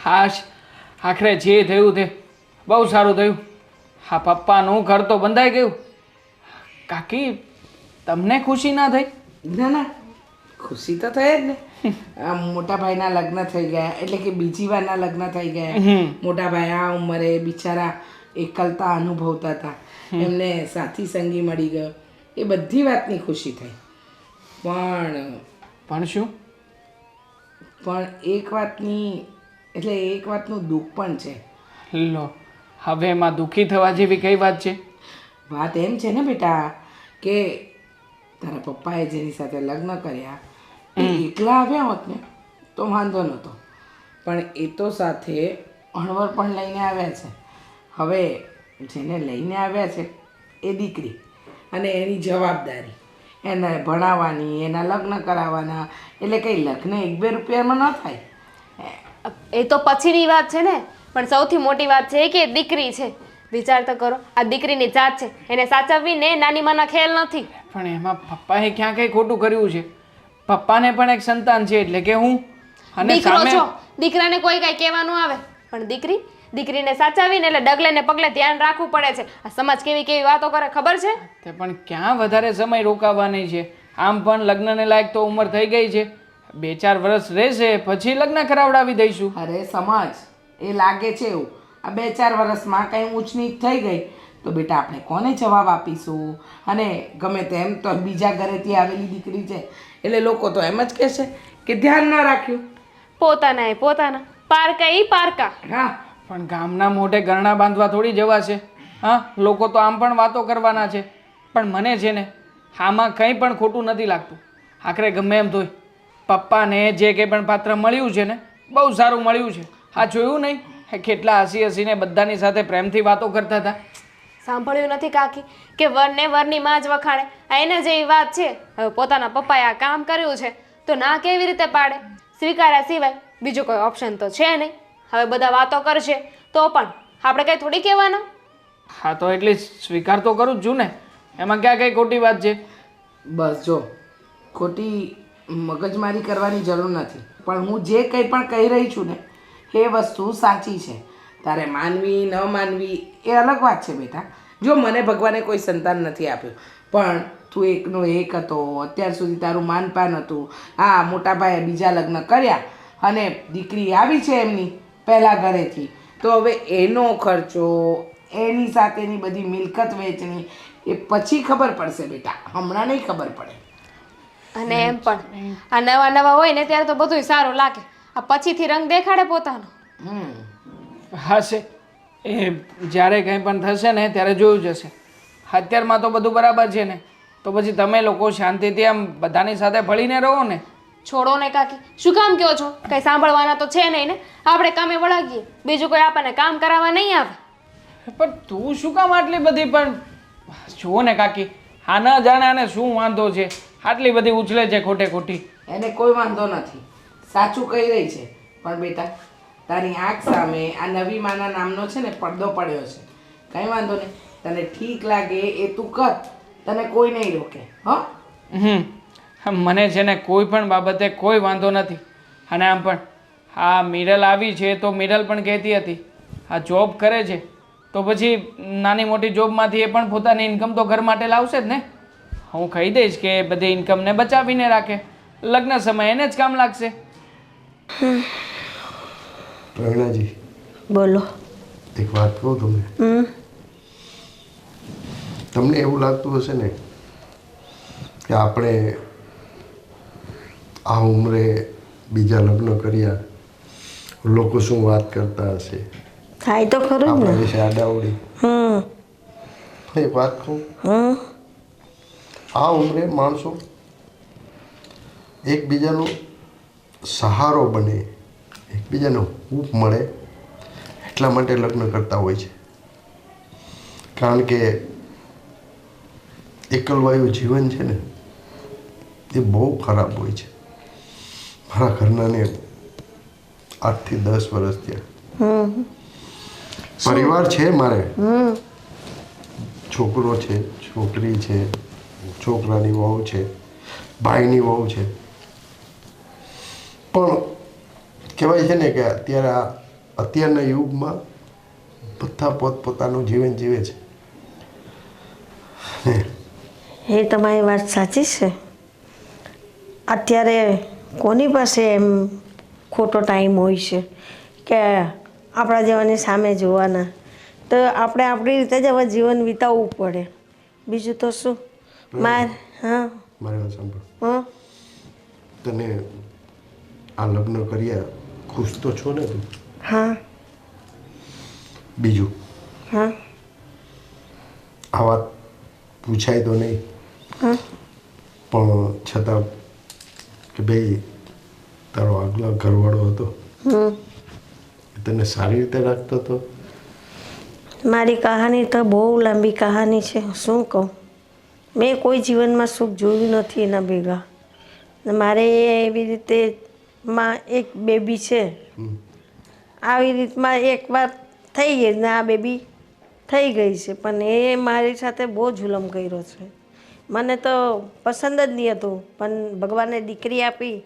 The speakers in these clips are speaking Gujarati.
હાશ, આખરે જે થયું તે બહુ સારું થયું. હા, પપ્પાનું ઘર તો બંધાઈ ગયું. કાકી, તમને ખુશી ના થઈ? ના ના, ખુશી તો થઈ જ ને. આ મોટા ભાઈના લગ્ન થઈ ગયા, એટલે કે બીજી વારના લગ્ન થઈ ગયા. મોટા ભાઈ આ ઉંમરે બિચારા એકલતા અનુભવતા હતા, એમને સાથી સંગી મળી ગયો, એ બધી વાતની ખુશી થઈ. પણ શું? પણ એક વાતની, એટલે એક વાતનું દુઃખ પણ છે. લો, હવે એમાં દુઃખી થવા જેવી કઈ વાત છે? વાત એમ છે ને બેટા, કે તારા પપ્પાએ જેની સાથે લગ્ન કર્યા એ એકલા આવ્યા હોત ને તો વાંધો નહોતો, પણ એ તો સાથે અણવર પણ લઈને આવ્યા છે. હવે જેને લઈને આવ્યા છે એ દીકરી, અને એની જવાબદારી એને ભણાવવાની, એના લગ્ન કરાવવાના, એટલે કંઈ લગ્ન 1-2 રૂપિયામાં ન થાય. એ તો પછીની વાત છે ને, પણ સૌથી મોટી વાત છે કે દીકરી છે. વિચાર તો કરો, આ દીકરીની જાત છે, એને સાચવવીને નાની માના ખેલ નથી. પણ એમાં પપ્પાએ ક્યાં કંઈ ખોટું કર્યું છે? પપ્પાને પણ એક સંતાન છે, એટલે કે હું. અને દીકરો સામે છો, દીકરાને કોઈ કાંઈ કહેવાનું આવે, પણ દીકરીને સાચવીને એટલે ડગલે ને પગલે ધ્યાન રાખવું પડે છે. આ સમાજ કેવી કેવી વાતો કરે ખબર છે? તે પણ ક્યાં વધારે સમય રોકાવાની છે? આમ પણ લગ્નને લાયક તો ઉંમર થઈ ગઈ છે. 2-4 વર્ષ રહેશે પછી લગ્ન કરાવડાવી દઈશું. અરે સમજ, એ લાગે છે એવું. આ 2-4 વર્ષમાં કંઈ ઊંચ નીચ થઈ ગઈ તો બેટા આપણે કોને જવાબ આપીશું? અને ગમે તેમ તો બીજા ઘરેથી આવેલી દીકરી છે, એટલે લોકો તો એમ જ કહેશે કે ધ્યાન ન રાખ્યું. પોતાના પારકા ઈ પારકા. હા, પણ ગામના મોઢે ગરણા બાંધવા થોડી જવાશે. હા, લોકો તો આમ પણ વાતો કરવાના છે. પણ મને છે ને આમાં કંઈ પણ ખોટું નથી લાગતું. આખરે ગમે એમ તોય પપ્પાને જે કંઈ પણ પાત્ર મળ્યું છે ને બહુ સારું મળ્યું છે. આ જોયું નહીં કેટલા હસીને બધાની સાથે પ્રેમથી વાતો કરતા હતા? સાંભળ્યું નથી કાકી કે વરને વરની માં જ વખાણે? આ એને જેવી વાત છે. હવે પોતાના પપ્પાએ આ કામ કર્યું છે તો ના કેવી રીતે પાડે? સ્વીકાર્યા સિવાય બીજું કોઈ ઓપ્શન તો છે નહીં. હવે બધા વાતો કરશે તો પણ આપણે કંઈ થોડી કહેવાના. હા, તો એટલે સ્વીકાર તો કરું જ છું ને, એમાં ક્યાં કંઈ ખોટી વાત છે? બસ જો, ખોટી મગજમારી કરવાની જરૂર નથી, પણ હું જે કંઈ પણ કહી રહી છું ને એ વસ્તુ સાચી છે. તારે માનવી ન માનવી એ અલગ વાત છે બેટા. જો મને ભગવાને કોઈ સંતાન નથી આપ્યું, પણ તું એકનો એક હતો, અત્યાર સુધી તારું માનપાન હતું. હા, મોટા ભાઈએ બીજા લગ્ન કર્યા અને દીકરી આવી છે એમની પહેલાં ઘરેથી, તો હવે એનો ખર્ચો, એની સાથેની બધી મિલકત વેચણી એ પછી ખબર પડશે બેટા, હમણાં નહીં ખબર પડે. અને એમ પણ આ નવા નવા હોય ને ત્યારે તો બધું સારું લાગે, આ પછીથી રંગ દેખાડે પોતાનો. હશે એ જ્યારે કંઈ પણ થશે ને ત્યારે જોયું જશે. અત્યારમાં તો બધું બરાબર છે ને, તો પછી તમે લોકો શાંતિથી આમ બધાની સાથે ભળીને રહો ને. છોડો ને કાકી, શું કામ કહો છો? કંઈ સાંભળવાના તો છે નહીં ને. આપણે કામે વળગીએ, બીજું કોઈ આપણને કામ કરાવવા નહીં આવે. પણ તું શું કામ આટલી બધી? પણ જુઓ ને કાકી, આ ન જાણે આને શું વાંધો છે, આટલી બધી ઉછલે છે ખોટે ખોટી. એને કોઈ વાંધો નથી, સાચું કહી રહી છે. પણ બેટા, તારી આંખ સામે આ નવી માના નામનો છે ને પડદો પડ્યો છે. કંઈ વાંધો નહીં, તને ઠીક લાગે એ તું કર, તને કોઈ નહીં રોકે. મને છે ને કોઈ પણ બાબતે કોઈ વાંધો નથી. અને આમ પણ આ મિરલ આવી છે તો મિરલ પણ કહેતી હતી આ જોબ કરે છે તો પછી નાની મોટી જોબમાંથી એ પણ પોતાની ઇન્કમ તો ઘર માટે લાવશે જ ને. હું કહી દઈશ કે બધી ઇન્કમને બચાવીને રાખે, લગ્ન સમયે એને જ કામ લાગશે. પ્રેરણાજી, બોલો. એક વાત કહું તમને. તમને એવું લાગતું હશે ને કે આપણે આ ઉંમરે બીજા લગ્ન કર્યા, લોકો શું વાત કરતા હશે, થાય તો ખરું જ આપણા ને. વિશે આડાવડી. એક વાત કહું, આ ઉંમરે માણસો એકબીજાનો સહારો બને, એકબીજાનો હૂંફ મળે એટલા માટે લગ્ન કરતા હોય છે. કારણ કે એકલવાયું જીવન છે ને એ બહુ ખરાબ હોય છે. મારા ઘરનાને 8 થી 10 વર્ષ થયા. પરિવાર છે મારે, છોકરો છે, છોકરી છે, છોકરાની વહુ છે, ભાઈની વહુ છે. પણ કહેવાય છે ને કે અત્યારે આ અત્યારના યુગમાં બધા પોતપોતાનું જીવન જીવે છે ને એ તમારી વાત સાચી છે. અત્યારે કોની પાસે એમ ખોટો ટાઈમ હોય છે કે આપણા જેવાની સામે જોવાના? તો આપણે આપણી રીતે જ હવે જીવન વિતાવવું પડે. બીજું તો શું? હા મારી વાત સાંભળ. હા તને આ લગ્ન કર્યા ખુશ તો છો ને તું? હા બીજું હા આ વાત પૂછાય તો નહીં, હા પણ છતાં કે ભાઈ તારો આગલો ઘરવાળો હતો તને સારી રીતે રાખતો હતો? મારી કહાની તો બહુ લાંબી કહાની છે. શું કહું? મેં કોઈ જીવનમાં સુખ જોયું નથી એના ભેગા. મારે એવી રીતે માં એક બેબી છે. આવી રીતમાં એકવાર થઈ ગઈ ને આ બેબી થઈ ગઈ છે, પણ એ મારી સાથે બહુ જુલમ કર્યો છે. મને તો પસંદ જ નહીં હતું, પણ ભગવાને દીકરી આપી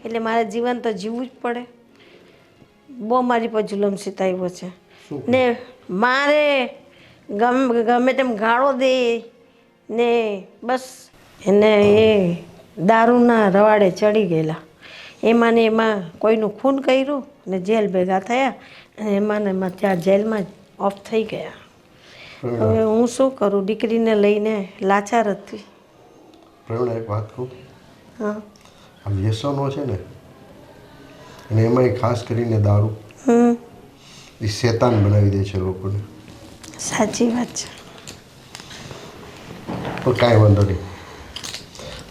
એટલે મારે જીવન તો જીવવું જ પડે. બહુ મારી પર જુલમ સિતાવ્યો છે ને મારે ગમે તેમ ગાળો દે ને બસ. એને એ દારૂના રવાડે ચડી ગયેલા. એમાં ને એમાં કોઈનું ખૂન કર્યું ને જેલ ભેગા થયા અને એમાં ને એમાં ત્યાં જેલમાં જ ઓફ થઈ ગયા. હવે હું શું કરું? દીકરીને લઈને લાચાર હતી. પ્રવીણા, એક વાત કહું? હા આ વ્યસનો છે ને, અને એમાંય ખાસ કરીને દારૂ, એ શેતાન બનાવી દે છે લોકોને. સાચી વાત છે. પણ કાંઈ વાંધો નહીં.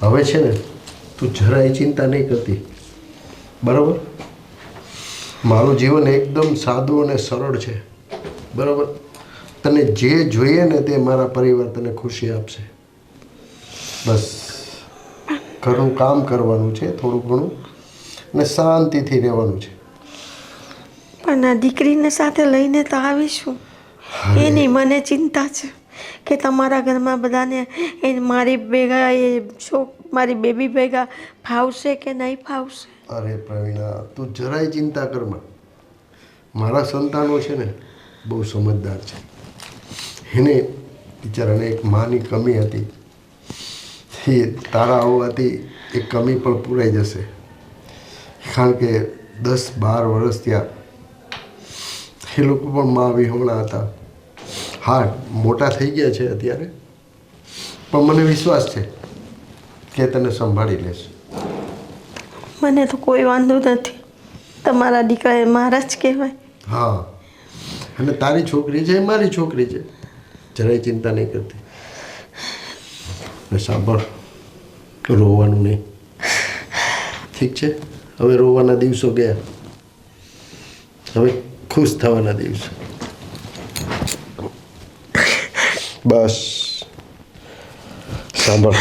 હવે છે ને તું જરાય ચિંતા નહીં કરતી, બરાબર? મારું જીવન એકદમ સાદું અને સરળ છે, બરાબર? તને જે જોઈએ ને તે મારા પરિવાર તને ખુશી આપશે. બસ ઘરનું કામ કરવાનું છે થોડું ઘણું, અને શાંતિથી રહેવાનું છે. પણ આ દીકરીને સાથે લઈને તો આવીશું, એની મને ચિંતા છે કે તમારા ઘરમાં બધાને એ મારી ભેગા મારી બેબી ભેગા ફાવશે કે નહીં ફાવશે? અરે પ્રવીણા, તું જરાય ચિંતા કરમાં. મારા સંતાનો છે ને બહુ સમજદાર છે. એને બિચારાને એક માની કમી હતી, એ તારા આવવાથી એ કમી પણ પૂરાઈ જશે. કારણ કે 10-12 વર્ષ ત્યાં એ લોકો પણ મા વિહોણા હતા. હા, મોટા થઈ ગયા છે અત્યારે, પણ મને વિશ્વાસ છે કે તને સંભાળી લેશે. મને તો કોઈ વાંધો નથી. તમારા દીકરા એ મારા જ કહેવાય. હા, અને તારી છોકરી છે એ મારી છોકરી છે, જરાય ચિંતા નહીં કરતી. ને સાંભળ, રોવાનું નહીં, ઠીક છે? હવે રોવાના દિવસો ગયા, હવે ખુશ થવાના દિવસો. બસ સાંભળ,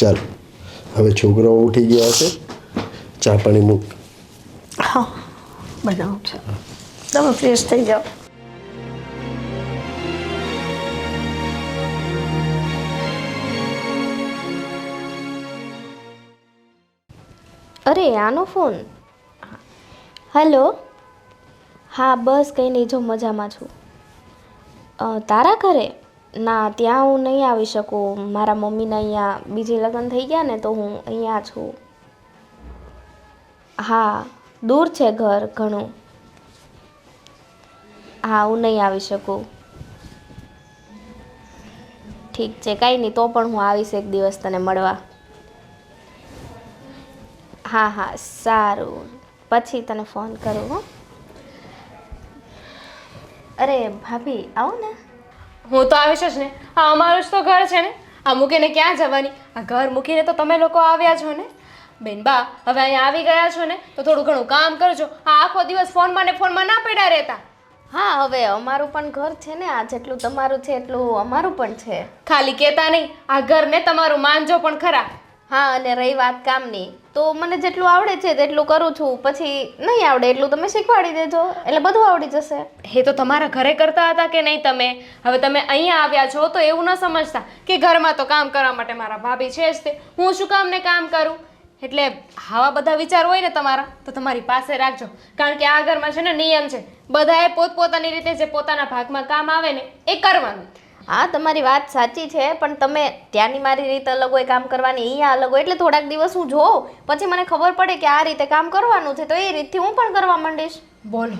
ચાલ હવે છોકરાઓ ઉઠી ગયા હશે, ચા પાણી મૂક. હા બનાવું છે. તમે ફ્રેશ થઈ જાઓ. અરે આનો ફોન. હેલો. હા બસ કંઈ નહીં, જો મજામાં છું. તારા ઘરે? ના, ત્યાં હું નહીં આવી શકું. મારા મમ્મીને અહીંયા બીજે લગ્ન થઈ ગયા ને, તો હું અહીંયા છું. હા, દૂર છે ઘર ઘણું. હા, હું નહીં આવી શકું. ઠીક છે, કાંઈ નહીં, તો પણ હું આવીશ એક દિવસ તને મળવા. હા હા સારું, પછી તને ફોન કરું. હો. અરે ભાભી આવો ને. હું તો આવીશ જ ને. આ અમારું જ તો ઘર છે ને. આ મૂકીને ક્યાં જવાની? આ ઘર મૂકીને તો તમે લોકો આવ્યા છો ને. બેન બા, હવે અહીંયા આવી ગયા છો ને, તો થોડું ઘણું કામ કરજો. આ આખો દિવસ ફોનમાં ને ફોનમાં ના પડ્યા રહેતા. હા, હવે અમારું પણ ઘર છે ને. આ જેટલું તમારું છે એટલું અમારું પણ છે. ખાલી કહેતા નહીં, આ ઘરને તમારું માનજો પણ ખરા. હા, અને રહી વાત કામની, તો મને જેટલું આવડે છે તેટલું કરું છું. પછી નહીં આવડે એટલું તમે શીખવાડી દેજો, એટલે બધું આવડી જશે. એ તો તમારા ઘરે કરતા હતા કે નહીં તમે? હવે તમે અહીંયા આવ્યા છો તો એવું ન સમજતા કે ઘરમાં તો કામ કરવા માટે મારા ભાભી છે જ તે. હું શું કામ ને કામ કરું? એટલે આવા બધા વિચાર હોય ને તમારા તો તમારી પાસે રાખજો. કારણ કે આ ઘરમાં છે ને નિયમ છે, બધાએ પોતપોતાની રીતે જે પોતાના ભાગમાં કામ આવે ને એ કરવાનું. હા તમારી વાત સાચી છે, પણ તમે ત્યાંની મારી રીત અલગ હોય કામ કરવાની, અહીંયા અલગ હોય, એટલે થોડાક દિવસ હું જોઉં પછી મને ખબર પડે કે આ રીતે કામ કરવાનું છે તો એ રીતથી હું પણ કરવા માંડીશ. બોલો,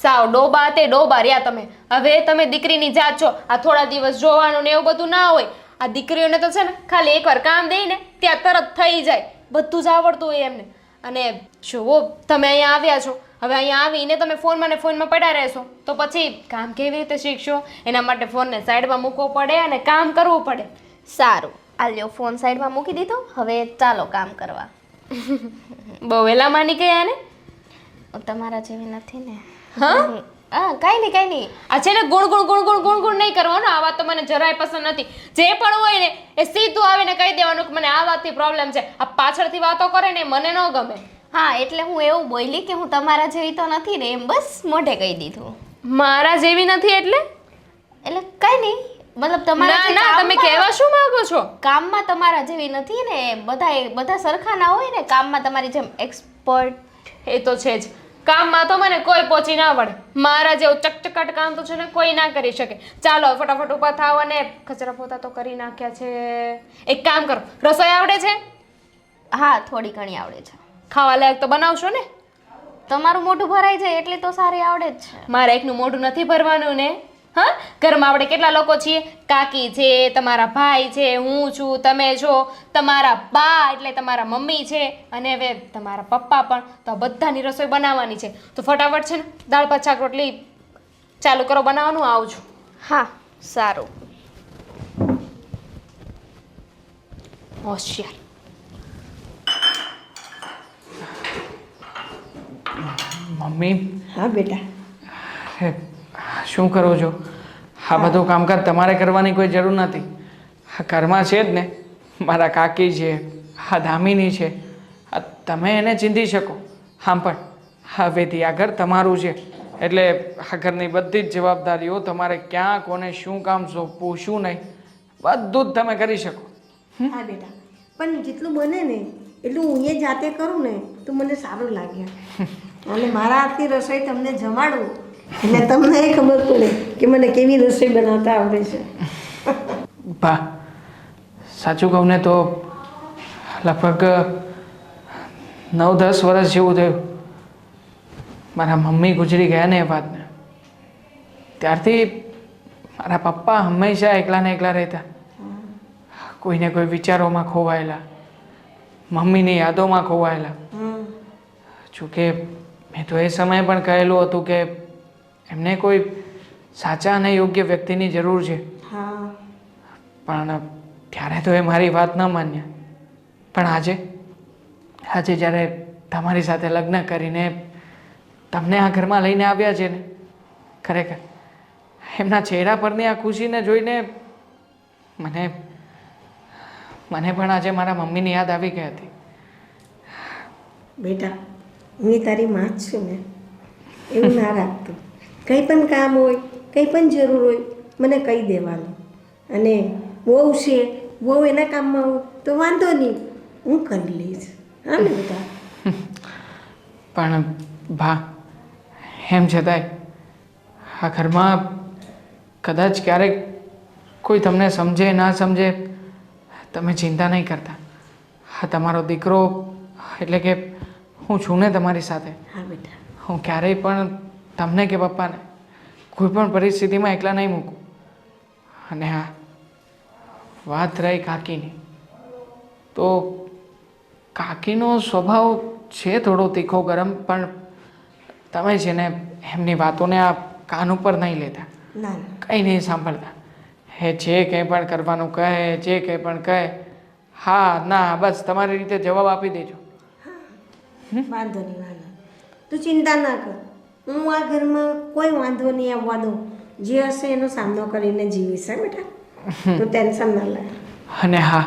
સાવ ડોબા તે ડોબા રહ્યા તમે. હવે તમે દીકરીની જાત છો, આ થોડા દિવસ જોવાનું ને એવું બધું ના હોય. આ દીકરીઓને તો છે ને ખાલી એકવાર કામ દઈને ત્યાં તરત થઈ જાય, બધું જ આવડતું હોય એમને. અને જુઓ તમે અહીંયા આવ્યા છો, હવે અહીંયા આવીને તમે ફોનમાં ને ફોનમાં પડ્યા રહેશો તો પછી કામ કેવી રીતે શીખશો? એના માટે ફોનને સાઈડમાં મૂકવો પડે અને કામ કરવું પડે. સારું, આ લ્યો ફોન સાઈડમાં મૂકી દીધો, હવે ચાલો કામ કરવા. બહુ વહેલા માની ગયા ને? તમારા જેવી નથી ને. હા હા કાંઈ નહીં. આ છે ને ગુણ ગુણ ગુણ ગુણ ગુણ ગુણ નહીં કરવાનું. આ વાત તો મને જરાય પસંદ નથી. જે પણ હોય ને એ સીધું આવીને કહી દેવાનું કે મને આ વાતથી પ્રોબ્લેમ છે. આ પાછળથી વાતો કરે ને મને ન ગમે. હા એટલે હું એવું બોલી કે હું તમારા જેવી તો નથી ને, એમ બસ મોઢે કહી દીધું. મારા જેવી નથી એટલે કાંઈ નહીં, મતલબ તમારા ના ના તમે કહેવા શું માંગો છો? કામમાં તમારા જેવી નથી ને, બધા સરખા ના હોય ને, કામમાં તમારી જેમ એક્સપર્ટ. એ તો છે જ. કામમાં તો મને કોઈ પહોંચી ના વળે. મારા જેવું ચકચકાટ કામ તો છે ને કોઈ ના કરી શકે. ચાલો ફટાફટ ઊભા થાવ અને કચરા પોતા તો કરી નાખ્યા છે. એક કામ કરો, રસોઈ આવડે છે? હા થોડી ઘણી આવડે છે. ખાવા લાયક તો બનાવશો ને? તમારું મોઢું ભરાઈ જાય એટલે તો સારી આવડે જ છે. મારે એકનું મોઢું નથી ભરવાનું ને. હા, ઘરમાં આપણે કેટલા લોકો છીએ? કાકી છે, તમારા ભાઈ છે, હું છું, તમે છો, તમારા બા એટલે તમારા મમ્મી છે, અને હવે તમારા પપ્પા પણ. તો આ બધાની રસોઈ બનાવવાની છે. તો ફટાફટ છે ને દાળ ભાત શાક રોટલી ચાલુ કરો બનાવવાનું. આવું છું. હા સારું. હોશિયાર. મમ્મી, હા બેટા. હે, શું કરો છો? આ બધું કામકાજ તમારે કરવાની કોઈ જરૂર નથી. આ ઘરમાં છે જ ને, મારા કાકી છે, આ દામિની છે, આ તમે એને ચીંધી શકો. આમ પણ હવેથી આ ઘર તમારું છે, એટલે આ ઘરની બધી જ જવાબદારીઓ તમારે ક્યાં કોને શું કામ સોંપવું શું નહીં બધું જ તમે કરી શકો. હા બેટા, પણ જેટલું બને ને એટલું હું એ જાતે કરું ને તો મને સારું લાગે. અને મારા હાથની રસોઈ તમને જમાડું એટલે તમને એ ખબર પડે કે મને કેવી રસોઈ બનાવતા આવડે છે. બા, સાચું કહું ને તો લગભગ 9-10 વર્ષ જેવું થયું મારા મમ્મી ગુજરી ગયા ને એ વાતને. ત્યારથી મારા પપ્પા હંમેશા એકલા ને એકલા રહેતા, કોઈને કોઈ વિચારોમાં ખોવાયેલા, મમ્મીની યાદોમાં ખોવાયેલા. જોકે મેં તો એ સમયે પણ કહેલું હતું કે એમને કોઈ સાચા અને યોગ્ય વ્યક્તિની જરૂર છે, પણ ત્યારે તો એ મારી વાત ન માન્યા. પણ આજે જ્યારે તમારી સાથે લગ્ન કરીને તમને આ ઘરમાં લઈને આવ્યા છે ને, ખરેખર એમના ચહેરા પરની આ ખુશીને જોઈને મને પણ આજે મારા મમ્મીની યાદ આવી ગઈ હતી. બેટા, હું તારી માં જ છું ને, એવું ના રાખતું. કંઈ પણ કામ હોય, કંઈ પણ જરૂર હોય મને કહી દેવાનું. અને વહુ છે, વહુ એના કામમાં હોય તો વાંધો નહીં, હું કરી લઈશ. હા ને બેટા? પણ ભા, એમ છતાંય આ ઘરમાં કદાચ ક્યારેક કોઈ તમને સમજે ના સમજે તમે ચિંતા નહીં કરતા. હા, તમારો દીકરો એટલે કે હું છું ને તમારી સાથે. હા બેટા. હું ક્યારેય પણ તમને કે પપ્પાને કોઈ પણ પરિસ્થિતિમાં એકલા નહીં મૂકું. અને હા, વાત રહી કાકીની, તો કાકીનો સ્વભાવ છે થોડો તીખો ગરમ, પણ તમે છે ને એમની વાતોને આ કાન ઉપર નહીં લેતા, ના કંઈ નહીં સાંભળતા. એ જે કંઈ પણ કરવાનું કહે, જે કંઈ પણ કહે, હા ના બસ તમારી રીતે જવાબ આપી દેજો. વાંધો નહીં. તું ચિંતા ના કર, હું આ ઘરમાં કોઈ વાંધો નહીં આવવા દઉં. જે હશે એનો સામનો કરીને જીવીશ. હે બેટા, તું ટેન્શન ના લે. અને હા,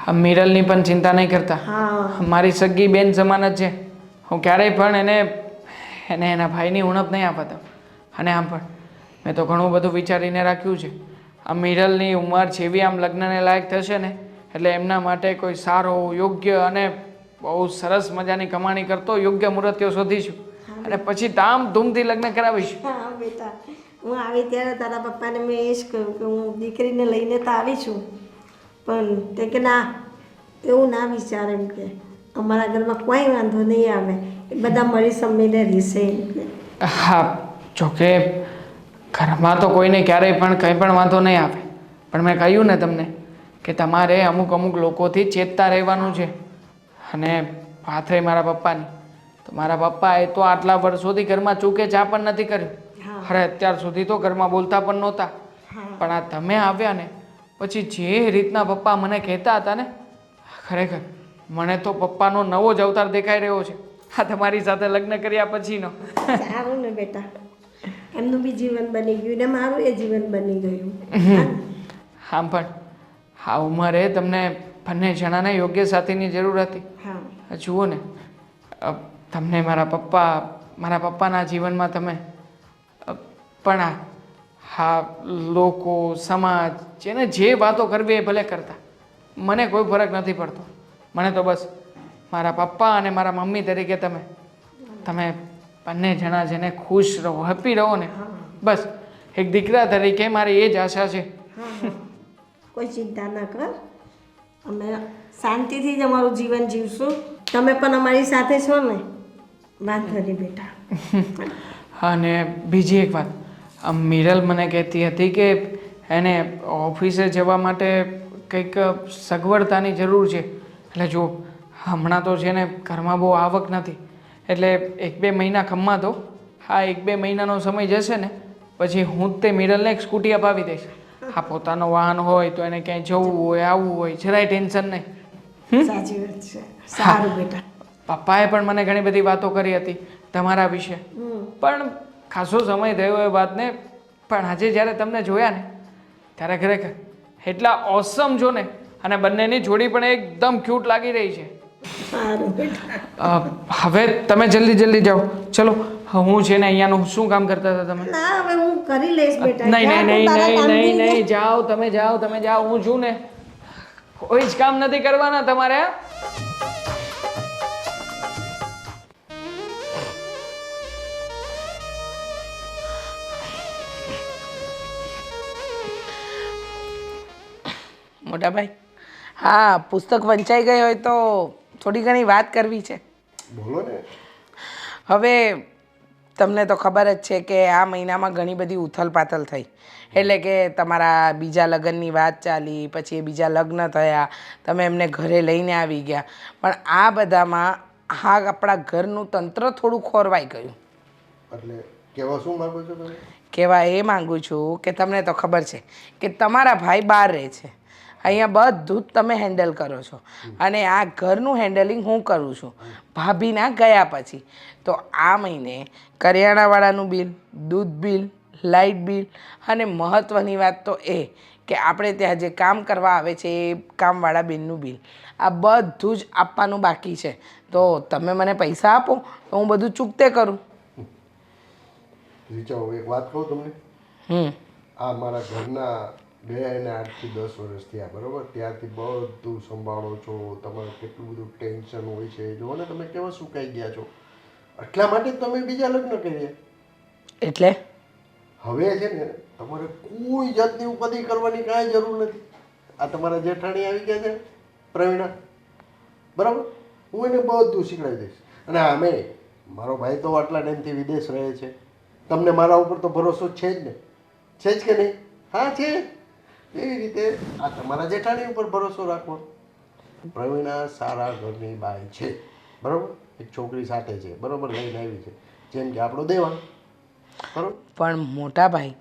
આ મિરલની પણ ચિંતા નહીં કરતા. હા, મારી સગી બેન સમાન જ છે. હું ક્યારેય પણ એને એના ભાઈની ઉણપ નહીં આપવા દઉં. અને આમ પણ મેં તો ઘણું બધું વિચારીને રાખ્યું છે. આ મિરલની ઉંમર જેવી આમ લગ્નને લાયક થશે ને એટલે એમના માટે કોઈ સારો યોગ્ય અને બહુ સરસ મજાની કમાણી કરતો યોગ્ય મુહૂર્ત્યો શોધીશું અને પછી ધામધૂમથી લગ્ન કરાવીશું. હા બેટા, હું આવી ત્યારે તારા પપ્પાને મેં એ જ કહ્યું કે હું દીકરીને લઈને તો આવી છું, પણ તે કે ના, એવું ના વિચારે એમ કે અમારા ઘરમાં કોઈ વાંધો નહીં આવે, એ બધા મળી સમજીને રહેશે એમ કે. હા, જોકે ઘરમાં તો કોઈને ક્યારેય પણ કંઈ પણ વાંધો નહીં આવે, પણ મેં કહ્યું ને તમને કે તમારે અમુક લોકોથી ચેતતા રહેવાનું છે. અને વાત રહી મારા પપ્પાની, તો મારા પપ્પાએ તો આટલા વર્ષોથી ઘરમાં ચૂકે ચા પણ નથી કર્યું. અરે અત્યાર સુધી તો ઘરમાં બોલતા પણ નહોતા, પણ આ તમે આવ્યા ને પછી જે રીતના પપ્પા મને કહેતા હતા ને, ખરેખર મને તો પપ્પાનો નવો જ અવતાર દેખાઈ રહ્યો છે આ તમારી સાથે લગ્ન કર્યા પછીનો. સારું ને બેટા, એમનું બી જીવન બની ગયું ને મારું એ જીવન બની ગયું. હા, પણ આ ઉંમરે તમને બંને જણાને યોગ્ય સાથીની જરૂર હતી. હા જુઓ ને, તમને મારા પપ્પાના જીવનમાં તમે પણ હા, લોકો સમાજ જેને જે વાતો કરવી એ ભલે કરતા, મને કોઈ ફરક નથી પડતો. મને તો બસ મારા પપ્પા અને મારા મમ્મી તરીકે તમે બંને જણા જેને ખુશ રહો, હેપી રહો ને, બસ એક દીકરા તરીકે મારી એ જ આશા છે. કોઈ ચિંતા ના કર, અમે શાંતિથી જ અમારું જીવન જીવશું. તમે પણ અમારી સાથે છો ને, વાંધો નહીં બેટા. અને બીજી એક વાત, મિરલ મને કહેતી હતી કે એને ઓફિસે જવા માટે કંઈક સગવડતાની જરૂર છે. એટલે જો હમણાં તો છે ને ઘરમાં બહુ આવક નથી, એટલે 1-2 મહિના ખમ્મા દો. હા, 1-2 મહિનાનો સમય જશે ને પછી હું જ તે મિરલને એક સ્કૂટી અપાવી દઈશ. હા, પોતાનો વાહન હોય તો એને ક્યાંય જવું હોય આવવું હોય જરાય ટેન્શન નહીં. સાચી વાત છે. સારું બેટા. પપ્પાએ પણ મને ઘણી બધી વાતો કરી હતી તમારા વિશે, પણ ખાસો સમય થયો એ વાતને. પણ આજે જ્યારે તમને જોયા ને ત્યારે ખરેખર એટલા ઓસમ છો ને, અને બંનેની જોડી પણ એકદમ ક્યુટ લાગી રહી છે. સારું બેટા. હવે તમે જલ્દી જાઓ. ચલો, હું છે ને અહીંયાનું શું કામ કરતા હતા તમે? ના, હવે હું કરી લઈશ બેટા. નહીં, જાઓ તમે જાઓ. હું છું ને, કોઈ જ કામ નથી કરવાના તમારે. મોટા ભાઈ, હા, પુસ્તક વંચાઈ ગઈ હોય તો થોડી ઘણી વાત કરવી છે. બોલો ને. હવે તમને તો ખબર જ છે કે આ મહિનામાં ઘણી બધી ઉથલપાથલ થઈ, એટલે કે તમારા બીજા લગ્નની વાત ચાલી, પછી એ બીજા લગ્ન થયા, તમે એમને ઘરે લઈને આવી ગયા, પણ આ બધામાં આપણા ઘરનું તંત્ર થોડું ખોરવાઈ ગયું. એટલે કેવા શું માગો છો તમે? કહેવા એ માગું છું કે તમને તો ખબર છે કે તમારા ભાઈ બહાર રહે છે, અહીંયા બધું જ તમે હેન્ડલ કરો છો, અને આ ઘરનું હેન્ડલિંગ હું કરું છું ભાભીના ગયા પછી. તો આ મહિને કરિયાણાવાળાનું બિલ, દૂધ બિલ, લાઇટ બિલ, અને મહત્ત્વની વાત તો એ કે આપણે ત્યાં જે કામ કરવા આવે છે એ કામવાળા બેનનું બિલ, આ બધું જ આપવાનું બાકી છે. તો તમે મને પૈસા આપો તો હું બધું ચૂકતે કરું. વિચારો, એક વાત કહું તમને. આ મારા ઘરના 2 અને 8 થી 10 વર્ષ થયા, બરાબર? ત્યારથી બધું સંભાળો છો, તમારે કેટલું બધું ટેન્શન હોય છે. જુઓ ને તમે કેવા સુકાઈ ગયા છો. એટલા માટે જ તમે બીજા લગ્ન કર્યા. એટલે હવે છે ને તમારે કોઈ જાતની ઉપાધિ કરવાની કાંઈ જરૂર નથી. આ તમારા જેઠાણી આવી ગયા છે, પ્રવીણા, બરાબર? હું એને બધું શીખવાડી દઈશ. અને અમે, મારો ભાઈ તો આટલા ટાઈમથી વિદેશ રહે છે, તમને મારા ઉપર તો ભરોસો છે જ ને, છે જ કે નહીં? હા, છે. એવી રીતે આ તમારા જેઠાણી ઉપર ભરોસો રાખવો. પ્રવીણા સારા ઘરની બાઈ છે, બરાબર? એક છોકરી સાથે છે, બરાબર, લઈને આવી છે, જેમ કે આપણો દેવાંગ, બરાબર? પણ મોટા ભાઈ,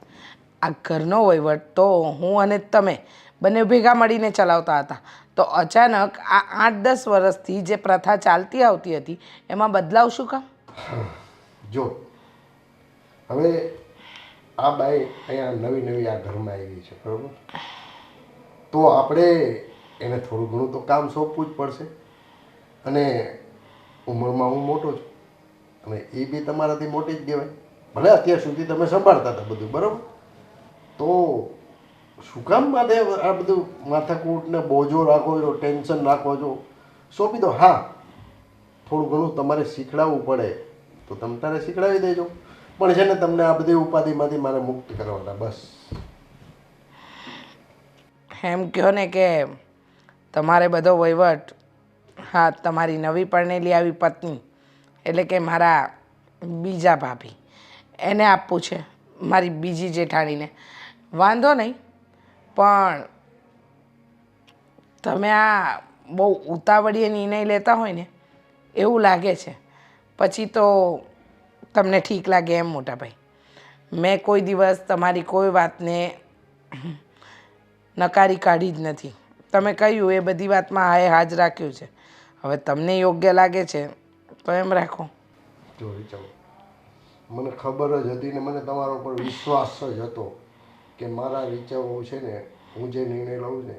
આ ઘરનો વહીવટ તો હું અને તમે બંને ભેગા મળીને ચલાવતા હતા, તો અચાનક આ 8-10 વર્ષથી જે પ્રથા ચાલતી આવતી હતી એમાં બદલાવ શું કામ? જો હવે આ બાઈ અહીંયા નવી આ ઘરમાં આવી છે, બરાબર? તો આપણે એને થોડું ઘણું તો કામ સોંપવું જ પડશે. અને ઉંમરમાં હું મોટો છું અને એ બી તમારાથી મોટી જ કહેવાય. ભલે અત્યાર સુધી તમે સંભાળતા હતા બધું, બરાબર? તો શું કામ માટે આ બધું માથાકૂટ ને બોજો રાખો છો, ટેન્શન રાખો છો? સોંપી દો. હા, થોડું ઘણું તમારે શીખડાવવું પડે તો તમે તારે શીખડાવી દેજો, પણ છે ને તમને આ બધી ઉપાધિમાંથી મારે મુક્ત કરવાના બસ. એમ કહો ને કે તમારે બધો વહીવટ, હા, તમારી નવી પરણેલી આવી પત્ની એટલે કે મારા બીજા ભાભી એને આપવું છે, મારી બીજી જેઠાણીને. વાંધો નહીં, પણ તમે આ બહુ ઉતાવળીએ નિર્ણય લેતા હોય ને એવું લાગે છે. પછી તો તમને ઠીક લાગે એમ મોટા ભાઈ. મેં કોઈ દિવસ તમારી કોઈ વાતને નકારી કાઢી જ નથી. તમે કહ્યું એ બધી વાતમાં હાય હાજ રાખ્યું છે. હવે તમને યોગ્ય લાગે છે તો એમ રાખો. જો વિચારો, મને ખબર જ હતી ને મને તમારા ઉપર વિશ્વાસ જ હતો કે મારા વિચારો છે ને, હું જે નિર્ણય લઉં ને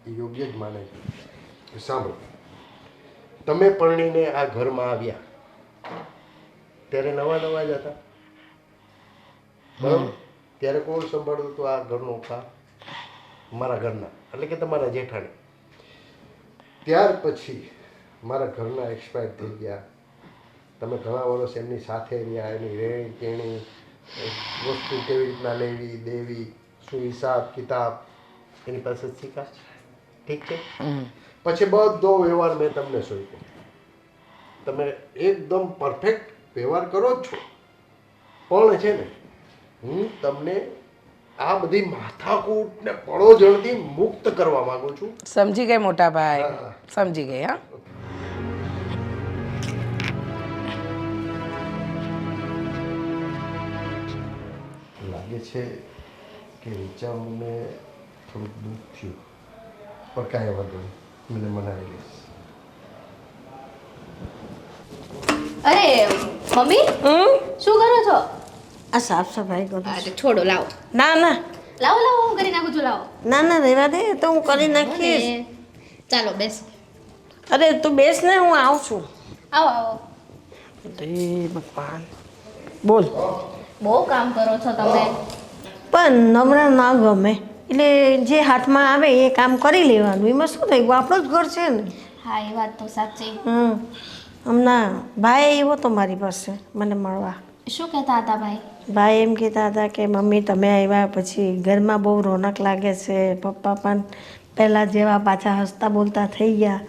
એ યોગ્ય જ માને છે. સાંભળો, તમે પરણીને આ ઘરમાં આવ્યા ત્યારે નવા નવા જ હતા, બરાબર? ત્યારે કોણ સંભાળતું હતું આ ઘરનું કામ? મારા ઘરના એટલે કે તમારા જેઠાણી. ત્યાર પછી મારા ઘરના એક્સપાયર થઈ ગયા. તમે ઘણા વર્ષ એમની સાથે રહ્યા, એની રહેણી કેણી, વસ્તુ કેવી રીતના લેવી દેવી, શું હિસાબ કિતાબ એની પાસે શીખા. ઠીક છે, પછી બધો વ્યવહાર મેં તમને સોંપ્યો. તમે એકદમ પરફેક્ટ વ્યવહાર કરો જ છો, પણ છે ને હું તમને આ બધી માથાકૂટ ને પડોજણથી મુક્ત કરવા માંગુ છું. સમજી ગઈ મોટા ભાઈ, સમજી ગઈ. હા, લાગે છે કે વિચારોને થોડુંક દુઃખ થયું, પણ કાંઈ વાંધો નહીં, મને મનાવી લઈશ. અરે મમ્મી, શું કરો છો? આ સાફ સફાઈ કરું છું. અરે છોડો, લાવો ના ના લાવો લાવો, હું કરી નાખું છું, લાવો. ના ના રહેવા દે, તો હું કરી નાખીશ. ચાલો બેસો. અરે તું બેસ ને, હું આવું છું. આવો આવો. અરે ભગવાન, બોલ. બહુ કામ કરો છો તમે. પણ નમરા ના ગમે એટલે જે હાથમાં આવે એ કામ કરી લેવાનું. એમાં શું થઈ ગયું, આપણું જ ઘર છે ને. હા, એ વાત તો સાચી. હમણાં ભાઈ આવ્યો તો મારી પાસે મને મળવા. શું કહેતા હતા ભાઈ? ભાઈ એમ કહેતા હતા કે મમ્મી તમે આવ્યા પછી ઘરમાં બહુ રોનક લાગે છે. પપ્પા પણ પહેલાં જેવા પાછા હસતા બોલતા થઈ ગયા.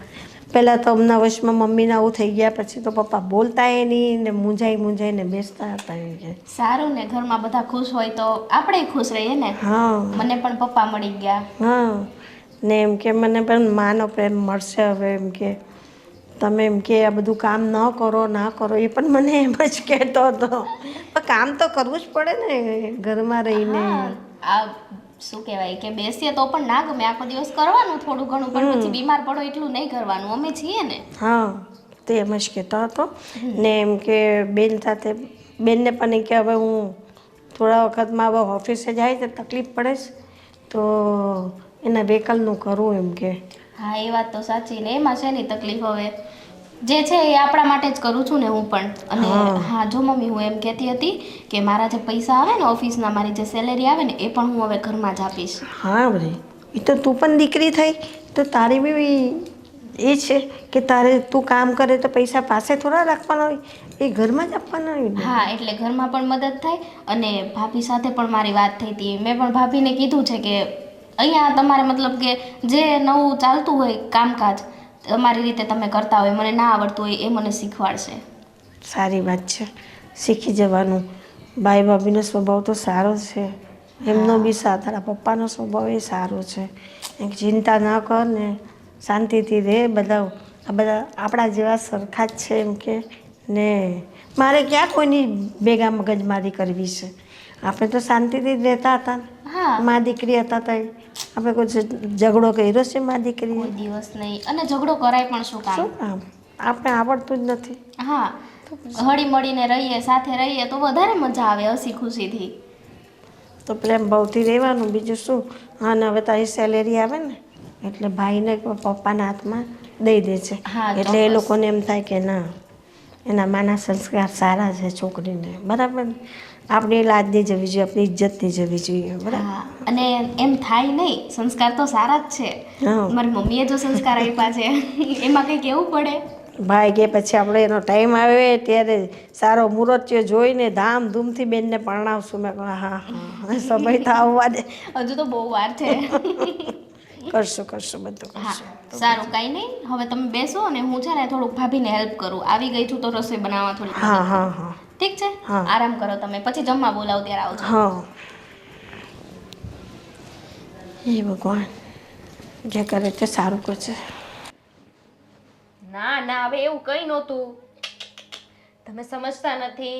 પહેલાં તો હમણાં વર્ષમાં મમ્મીના આવું થઈ ગયા, પછી તો પપ્પા બોલતાય નહીં ને મૂંઝાઈને બેસતા હતા. એમ કે સારું ને, ઘરમાં બધા ખુશ હોય તો આપણે ખુશ રહીએ ને. હા, મને પણ પપ્પા મળી ગયા. હા, ને એમ કે મને પણ માનો પ્રેમ મળશે હવે. એમ કે તમે એમ કે આ બધું કામ ન કરો ના કરો, એ પણ મને એમ જ કહેતો હતો. પણ કામ તો કરવું જ પડે ને ઘરમાં રહીને. આ શું કહેવાય કે બેસીએ તો પણ ના ગમે, આખો દિવસ કરવાનું થોડું ઘણું, પણ પછી બીમાર પડો એટલું નહીં કરવાનું. અમે છીએ ને. હા, તે એમ જ કહેતો હતો ને. એમ કે બેન સાથે, બેનને પણ એમ કે હવે હું થોડા વખતમાં હવે ઓફિસે જાય તો તકલીફ પડે છે તો એના વ્હીકલનું કરું. એમ કે હા, એ વાત તો સાચી ને. એમાં છે ની તકલીફ, હવે જે છે એ આપણા માટે જ કરું છું ને હું પણ. અને હા જો મમ્મી, હું એમ કહેતી હતી કે મારા જે પૈસા આવે ને ઓફિસના, મારી જે સેલેરી આવે ને, એ પણ હું હવે ઘરમાં જ આપીશ. હા બધી, એ તો તું પણ દીકરી થઈ તો તારી બી એ છે કે તારે તું કામ કરે તો પૈસા પાસે થોડા રાખવાના હોય, એ ઘરમાં જ આપવાના હોય. હા, એટલે ઘરમાં પણ મદદ થાય. અને ભાભી સાથે પણ મારી વાત થઈ હતી. મેં પણ ભાભીને કીધું છે કે અહીંયા તમારે મતલબ કે જે નવું ચાલતું હોય કામકાજ તમારી રીતે તમે કરતા હોય, મને ના આવડતું હોય એ મને શીખવાડશે. સારી વાત છે, શીખી જવાનું. ભાઈ ભાભીનો સ્વભાવ તો સારો છે, એમનો બી તારા પપ્પાનો સ્વભાવ એ સારો છે. ચિંતા ન કર ને શાંતિથી રહે. બધા આપણા જેવા સરખા જ છે. એમ કે ને મારે ક્યાં કોઈની ભેગા મગજમારી કરવી છે. આપણે તો શાંતિથી જ રહેતા હતા ને. હા, મા દીકરી હતા તો આપણે કોઈ ઝઘડો કર્યો છે મા દીકરી? કોઈ દિવસ નહીં. અને ઝઘડો કરાય પણ શું કામ? શું કામ? આપણે આવડતું જ નથી. હા, હળી મળીને રહીએ, સાથે રહીએ તો વધારે મજા આવે, હસી ખુશીથી. તો પ્રેમ ભાવથી રહેવાનું, બીજું શું. હા, ને હવે તારી સેલેરી આવે ને એટલે ભાઈને પપ્પાના હાથમાં દઈ દે છે. હા, એટલે એ ચોક્કસ. લોકોને એમ થાય કે ના, એના માના સંસ્કાર સારા છે છોકરીને. બરાબર ને? આપણી લાજ નહીં જવી જોઈએ, આપણી ઇજ્જત નહીં જવી જોઈએ. બરાબર? હા, અને એમ થાય નહીં, સંસ્કાર તો સારા જ છે. હા. મારી મમ્મીએ જો સંસ્કાર આપ્યા છે એમાં કંઈ કહેવું પડે? ભાઈ કે પછી આપણે એનો ટાઈમ આવે ત્યારે સારો મુહૂર્ત જોઈને ધામધૂમથી બેનને પરણાવશું. મેં કહ્યું હા હા સમય તો આવવા દે. હજુ તો બહુ વાર છે. કરશું બધું હા કરશું. સારું કાંઈ નહીં, હવે તમે બેસો અને હું છે ને થોડુંક ભાભીને હેલ્પ કરું. આવી ગઈ છું તો રસોઈ બનાવવા થોડી હા હા હા ઠીક છે? હા. આરામ કરો તમે, પછી જમવા બોલાવો ત્યારે આવજો. હા. હે ભગવાન, જે કરે તે સારું કરશે. ના ના, હવે એવું કંઈ નહોતું, તમે સમજતા નથી.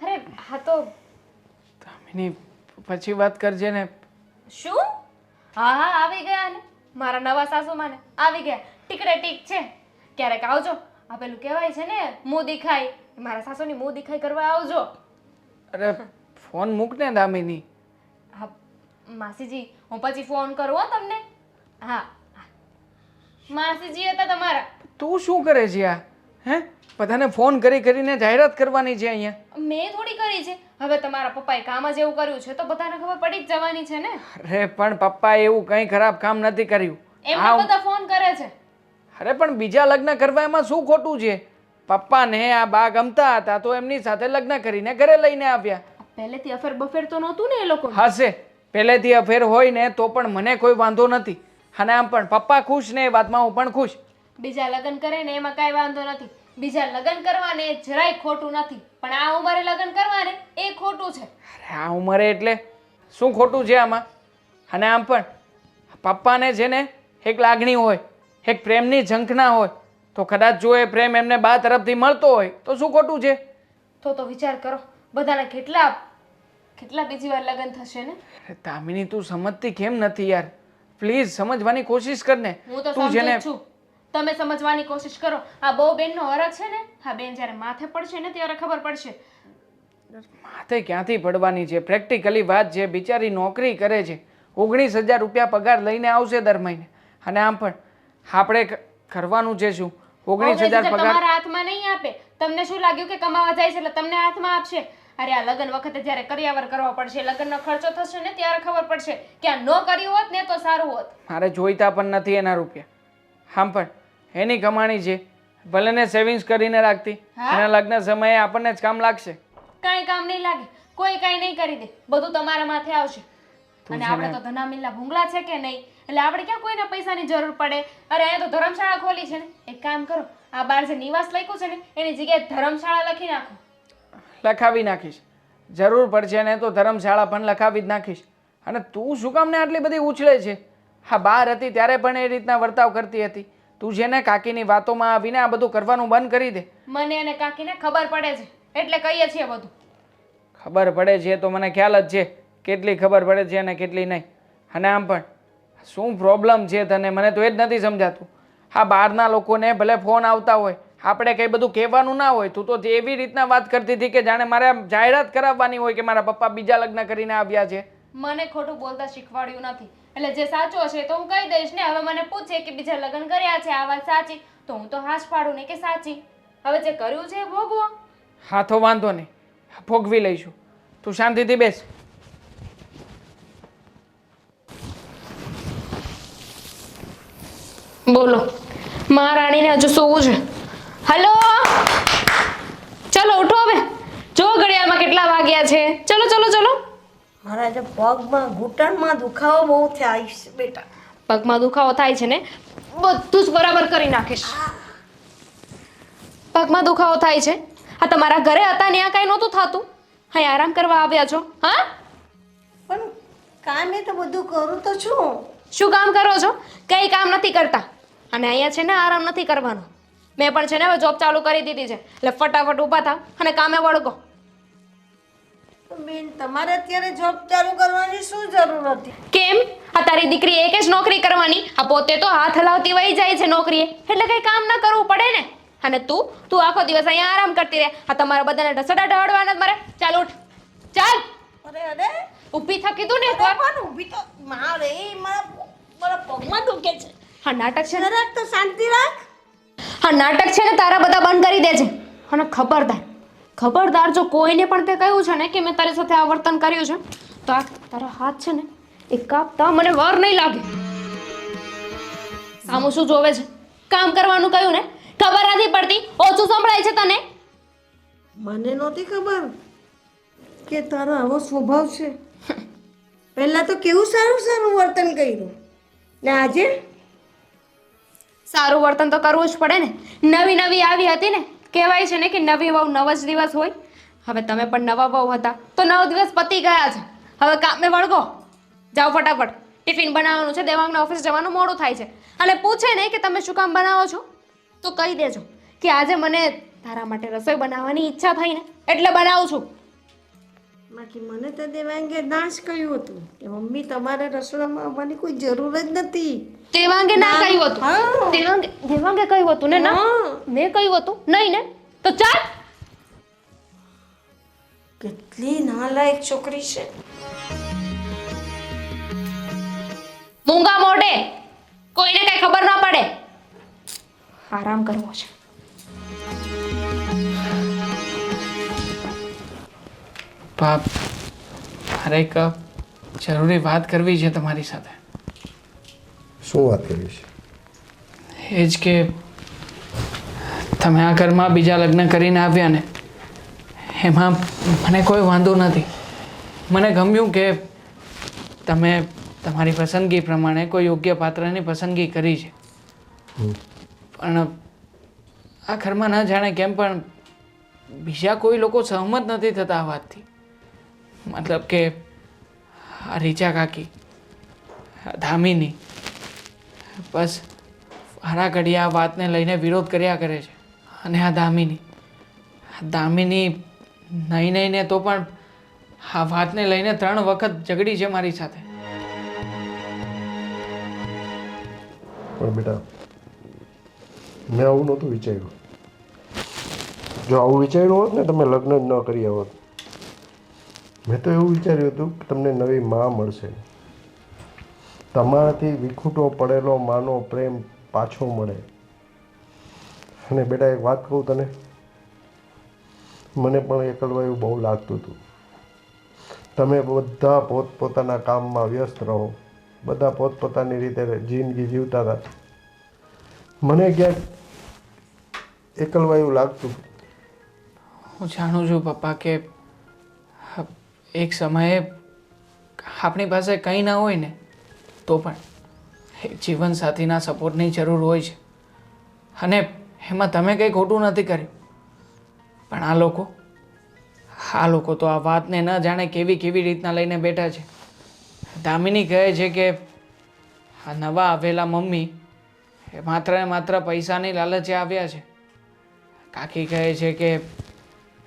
અરે હા તો દામિની પછી વાત કરજે ને. શું? હા હા આવી ગયા ને મારા નવા સાસુમાં ને આવી ગયા. ટીકડે ટીક છે, ક્યારેક આવજો. આ પેલું કહેવાય છે ને મું દેખાય, મારા સાસુની મું દેખાય કરવા આવજો. અરે ફોન મૂક ને દામિની. હા માસીજી, હું પછી ફોન કરું હો તમને. હા માસીજી હતા તમારા. તું શું કરે છે આ? હે, બધાને ફોન કરીને જાહેરાત કરવાની છે અહીંયા. મેં થોડી કરી છે. હવે તમારા પપ્પાએ કામ જ એવું કર્યું છે તો બધાને ખબર પડી જ જવાની છે ને. અરે પણ પપ્પાએ એવું કંઈ ખરાબ કામ નથી કર્યું. એમના બધા ફોન કરે છે. અરે પણ બીજા લગ્ન કરવા એમાં શું ખોટું છે? પપ્પાને આ બા ગમતા હતા તો એમની સાથે લગ્ન કરીને ઘરે લઈને આવ્યા. પહેલેથી અફેર બફેર તો નહોતું ને એ લોકો. હશે, પહેલેથી અફેર હોય ને તો પણ મને કોઈ વાંધો નથી. અને આમ પણ પપ્પા ખુશ ને એ વાતમાં હું પણ ખુશ. બીજા લગ્ન કરે ને એમાં કાંઈ વાંધો નથી. બીજા લગ્ન કરવાને જરાય ખોટું નથી, પણ આ ઉંમરે લગ્ન કરવાને એ ખોટું છે. અરે આ ઉંમરે એટલે શું ખોટું છે આમાં? અને આમ પણ પપ્પાને છે ને એક લાગણી હોય, એક પ્રેમની ઝંખના હોય, તો કદાચ જો એ પ્રેમ એમને બા તરફથી મળતો હોય તો શું ખોટું છે? તો વિચાર કરો, બધાના કેટલા બીજી વાર લગ્ન થશે ને. અરે દામિની તું સમજતી કેમ નથી યાર? પ્લીઝ સમજવાની કોશિશ કર ને. હું તો તું છે સમજુ ને જ છું, તમે સમજવાની કોશિશ કરો. આ બહુ બેનનો હરખ છે ને, હા બેન જ્યારે માથે પડશે ને ત્યારે ખબર પડશે. માથે ક્યાંથી પડવાની છે? પ્રેક્ટિકલી વાત છે, બિચારી નોકરી કરે છે, 19,000 રૂપિયા પગાર લઈને આવશે દર મહિને. અને આમ પણ આપણે કરવાનું છે શું? 19,000 પગાર તમારા હાથમાં નહીં આપે. તમને શું લાગ્યું કે કમાવા જાય છે એટલે તમને હાથમાં આપશે? અરે આ લગ્ન વખતે જ્યારે કરિયાવર કરવા પડશે, લગ્નનો ખર્ચો થશે ને ત્યારે ખબર પડશે કે આ ન કર્યું હોત ને તો સારું હોત. મારે જોઈતા પણ નથી એના રૂપિયા. આમ પણ એની કમાણી છે, ભલે ને સેવિંગ્સ કરીને રાખતી, એના લગ્ન સમયે આપણને જ કામ લાગશે. કાંઈ કામ નહીં લાગે, કોઈ કાંઈ નહીં કરી દે, બધું તમારા માથે આવશે. અને આપણે તો ધનામિલના ભૂંગળા છે કે નહીં, એટલે આપણે ક્યાં કોઈના પૈસાની જરૂર પડે. અરે અહીંયા તો ધર્મશાળા ખોલી છે ને, એક કામ કરો, આ બાર જે નિવાસ લખ્યું છે ને એની જગ્યાએ ધર્મશાળા લખી નાખો. લખાવી નાખીશ, જરૂર પડશે ને તો ધર્મશાળા પણ લખાવી જ નાખીશ. અને તું શું કામ ને આટલી બધી ઉછળે છે? હા બહાર હતી ત્યારે પણ એ રીતના વર્તાવ કરતી હતી. તું છે ને કાકીની વાતોમાં આવીને આ બધું કરવાનું બંધ કરી દે. મને અને કાકીને ખબર પડે છે એટલે કહીએ છીએ બધું. ખબર પડે છે તો મને ખ્યાલ જ છે કેટલી ખબર પડે છે અને કેટલી નહીં. અને આમ પણ શું પ્રોબ્લેમ છે તને? મને તો એ જ નથી સમજાતું. હા બહારના લોકોને ભલે ફોન આવતા હોય, આપણે કંઈ બધું કહેવાનું ના હોય. તું તો એવી રીતના વાત કરતી હતી કે જાણે મારે જાહેરાત કરાવવાની હોય કે મારા પપ્પા બીજા લગ્ન કરીને આવ્યા છે. મને ખોટું બોલતા શીખવાડ્યું નથી, એટલે જે સાચું હશે તો હું કહી દઈશ ને. હવે મને પૂછે કે બીજા લગ્ન કર્યા છે, આ વાત સાચી, તો હું તો હાશ પાડું ને કે સાચી. હવે જે કર્યું છે એ ભોગવો. હા તો વાંધો નહીં, ભોગવી લઈશું. તું શાંતિથી બેસ. બોલો, મહારાણીને હજુ સૂવું છે. હલો, ચલો ઉઠો હવે. જો ઘડિયાળમાં કેટલા વાગ્યા છે. ચલો ચલો ચલો. મારા જે પગમાં ઘૂંટણમાં દુખાવો બહુ થાય છે બેટા. પગમાં દુખાવો થાય છે ને, બધું જ બરાબર કરી નાખીશ. પગમાં દુખાવો થાય છે, આ તમારા ઘરે હતા ત્યાં કાંઈ નહોતું થતું, અહીં આરામ કરવા આવ્યા છો. હા પણ કામે તો બધું કરું તો છું. શું કામ કરો છો? કંઈ કામ નથી કરતા. અને અહીંયા છે ને આરામ નથી કરવાનો. મેં પણ છે ને હવે જોબ ચાલુ કરી દીધી છે, એટલે ફટાફટ ઊભા થાવ અને કામે વળગો. બેન તમારે અત્યારે જોબ ચાલુ કરવાની શું જરૂર હતી? કેમ? આ તારી દીકરી એક જ નોકરી કરવાની, આ પોતે તો હાથ હલાવતી વહી જાય છે નોકરીએ, એટલે કંઈ કામ ના કરવું પડે ને. અને તું આખો દિવસ અહીંયા આરામ કરતી રહે. આ તમારા બધાને ઢસડા ઢળવાના જ મારે. ચાલ ઉઠ, ચાલ. અરે ઊભી થા કીધું ને એકવાર. પણ ઊભી તો મારે મારા પગમાં દુખે છે. હા નાટક છે ને, રાખ તો શાંતિ રાખ. હા નાટક છે ને, તારા બધા બંધ કરી દેજે. અને ખબરદાર જો કોઈને પણ તે કહ્યું છે ને કે મેં તારી સાથે આ વર્તન કર્યું છે તો આ તારા હાથ છે ને એ કાપતા મને વાર નહીં લાગે. સામું શું જોવે છે? કામ કરવાનું કહ્યું ને, ખબર નથી પડતી? ઓછું સંભળાય છે તને? મને નહોતી ખબર કે તારો આવો સ્વભાવ છે. પહેલાં તો કેવું સારું સારું વર્તન કર્યું ને આજે સારું વર્તન તો કરવું જ પડે ને. નવી નવી આવી હતી ને, કહેવાય છે ને કે નવી વહુ નવ જ દિવસ હોય. હવે તમે પણ નવા વહુ હતા તો 9 દિવસ પતી ગયા છે. હવે કામે વળગો. જાઓ ફટાફટ, ટિફિન બનાવવાનું છે. દેવાંગને ઓફિસ જવાનું મોડું થાય છે અને પૂછે ને કે તમે શું કામ બનાવો છો તો કહી દેજો કે આજે મને તારા માટે રસોઈ બનાવવાની ઈચ્છા થઈ ને એટલે બનાવું છું. બાકી મને તો દેવાંગે નાશ કહ્યું હતું કે મમ્મી તમારે રસોડામાં આવવાની કોઈ જરૂર જ નથી. દેવાંગે ના કહ્યું હતું. હા. દેવાંગે કહ્યું હતું ને? ના, હા. મેં કહ્યું હતું નહીં ને? તો ચાલ. કેટલી નાલાયક છોકરી છે. મૂંગા મોઢે, કોઈને કઈ ખબર ના પડે. આરામ કરવો છે. બાપ, મારે એક જરૂરી વાત કરવી છે તમારી સાથે. શું વાત કરવી છે? એ જ કે તમે આ ઘરમાં બીજા લગ્ન કરીને આવ્યા ને, એમાં મને કોઈ વાંધો નથી. મને ગમ્યું કે તમે તમારી પસંદગી પ્રમાણે કોઈ યોગ્ય પાત્રની પસંદગી કરી છે. પણ આ ઘરમાં ન જાણે કેમ પણ બીજા કોઈ લોકો સહમત નથી થતા આ વાતથી. મતલબ કે આ રીચા કાકી, ધામીની, બસ વારા ઘડી આ વાતને લઈને વિરોધ કર્યા કરે છે. અને આ દામિની નહીં નહીં ને તો પણ આ વાતને લઈને 3 વખત ઝઘડી છે મારી સાથે. પણ બેટા, મેં આવું નહોતું વિચાર્યું. જો આવું વિચાર્યું હોત ને તમે લગ્ન જ ન કર્યા હોત. મેં તો એવું વિચાર્યું હતું કે તમને નવી માં મળશે, તમારાથી વિખૂટો પડેલો માનો પ્રેમ પાછો મળે. અને બેટા એક વાત કહું તને, મને પણ એકલવાયું બહુ લાગતું હતું. તમે બધા પોતપોતાના કામમાં વ્યસ્ત રહો, બધા પોતપોતાની રીતે જિંદગી જીવતા હતા. મને ક્યાંક એકલવાયું લાગતું. હું જાણું છું પપ્પા કે એક સમયે આપણી પાસે કંઈ ના હોય ને તો પણ એક જીવનસાથીના સપોર્ટની જરૂર હોય છે. અને એમાં તમે કંઈ ખોટું નથી કર્યું. પણ આ લોકો તો આ વાતને ન જાણે કેવી રીતના લઈને બેઠા છે. દામિની કહે છે કે આ નવા આવેલા મમ્મી એ માત્ર ને માત્ર પૈસાની લાલચે આવ્યા છે. કાકી કહે છે કે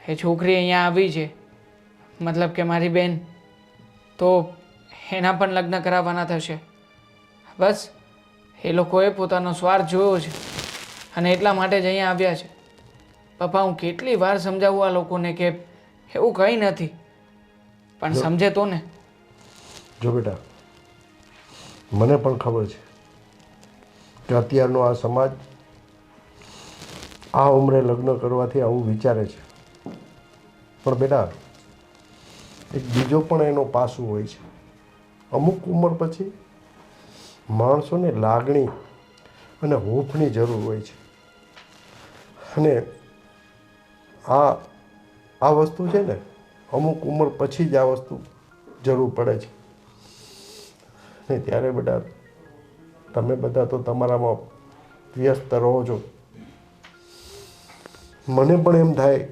એ છોકરી અહીંયા આવી છે, મતલબ કે મારી બેન, તો એના પણ લગ્ન કરાવવાના થશે. બસ એ લોકોએ પોતાનો સ્વાર્થ જોયો છે અને એટલા માટે જ અહીંયા આવ્યા છે. પપ્પા, હું કેટલી વાર સમજાવું આ લોકોને કે એવું કંઈ નથી, પણ સમજે તો ને. જો બેટા, મને પણ ખબર છે કે અત્યારનો આ સમાજ આ ઉંમરે લગ્ન કરવાથી આવું વિચારે છે. પણ બેટા, એક બીજો પણ એનો પાસું હોય છે. અમુક ઉંમર પછી માણસોને લાગણી અને હૂંફની જરૂર હોય છે. અને આ વસ્તુ છે ને, અમુક ઉંમર પછી જ આ વસ્તુ જરૂર પડે છે. ને ત્યારે બેટા, તમે બધા તો તમારામાં વ્યસ્ત રહો છો. મને પણ એમ થાય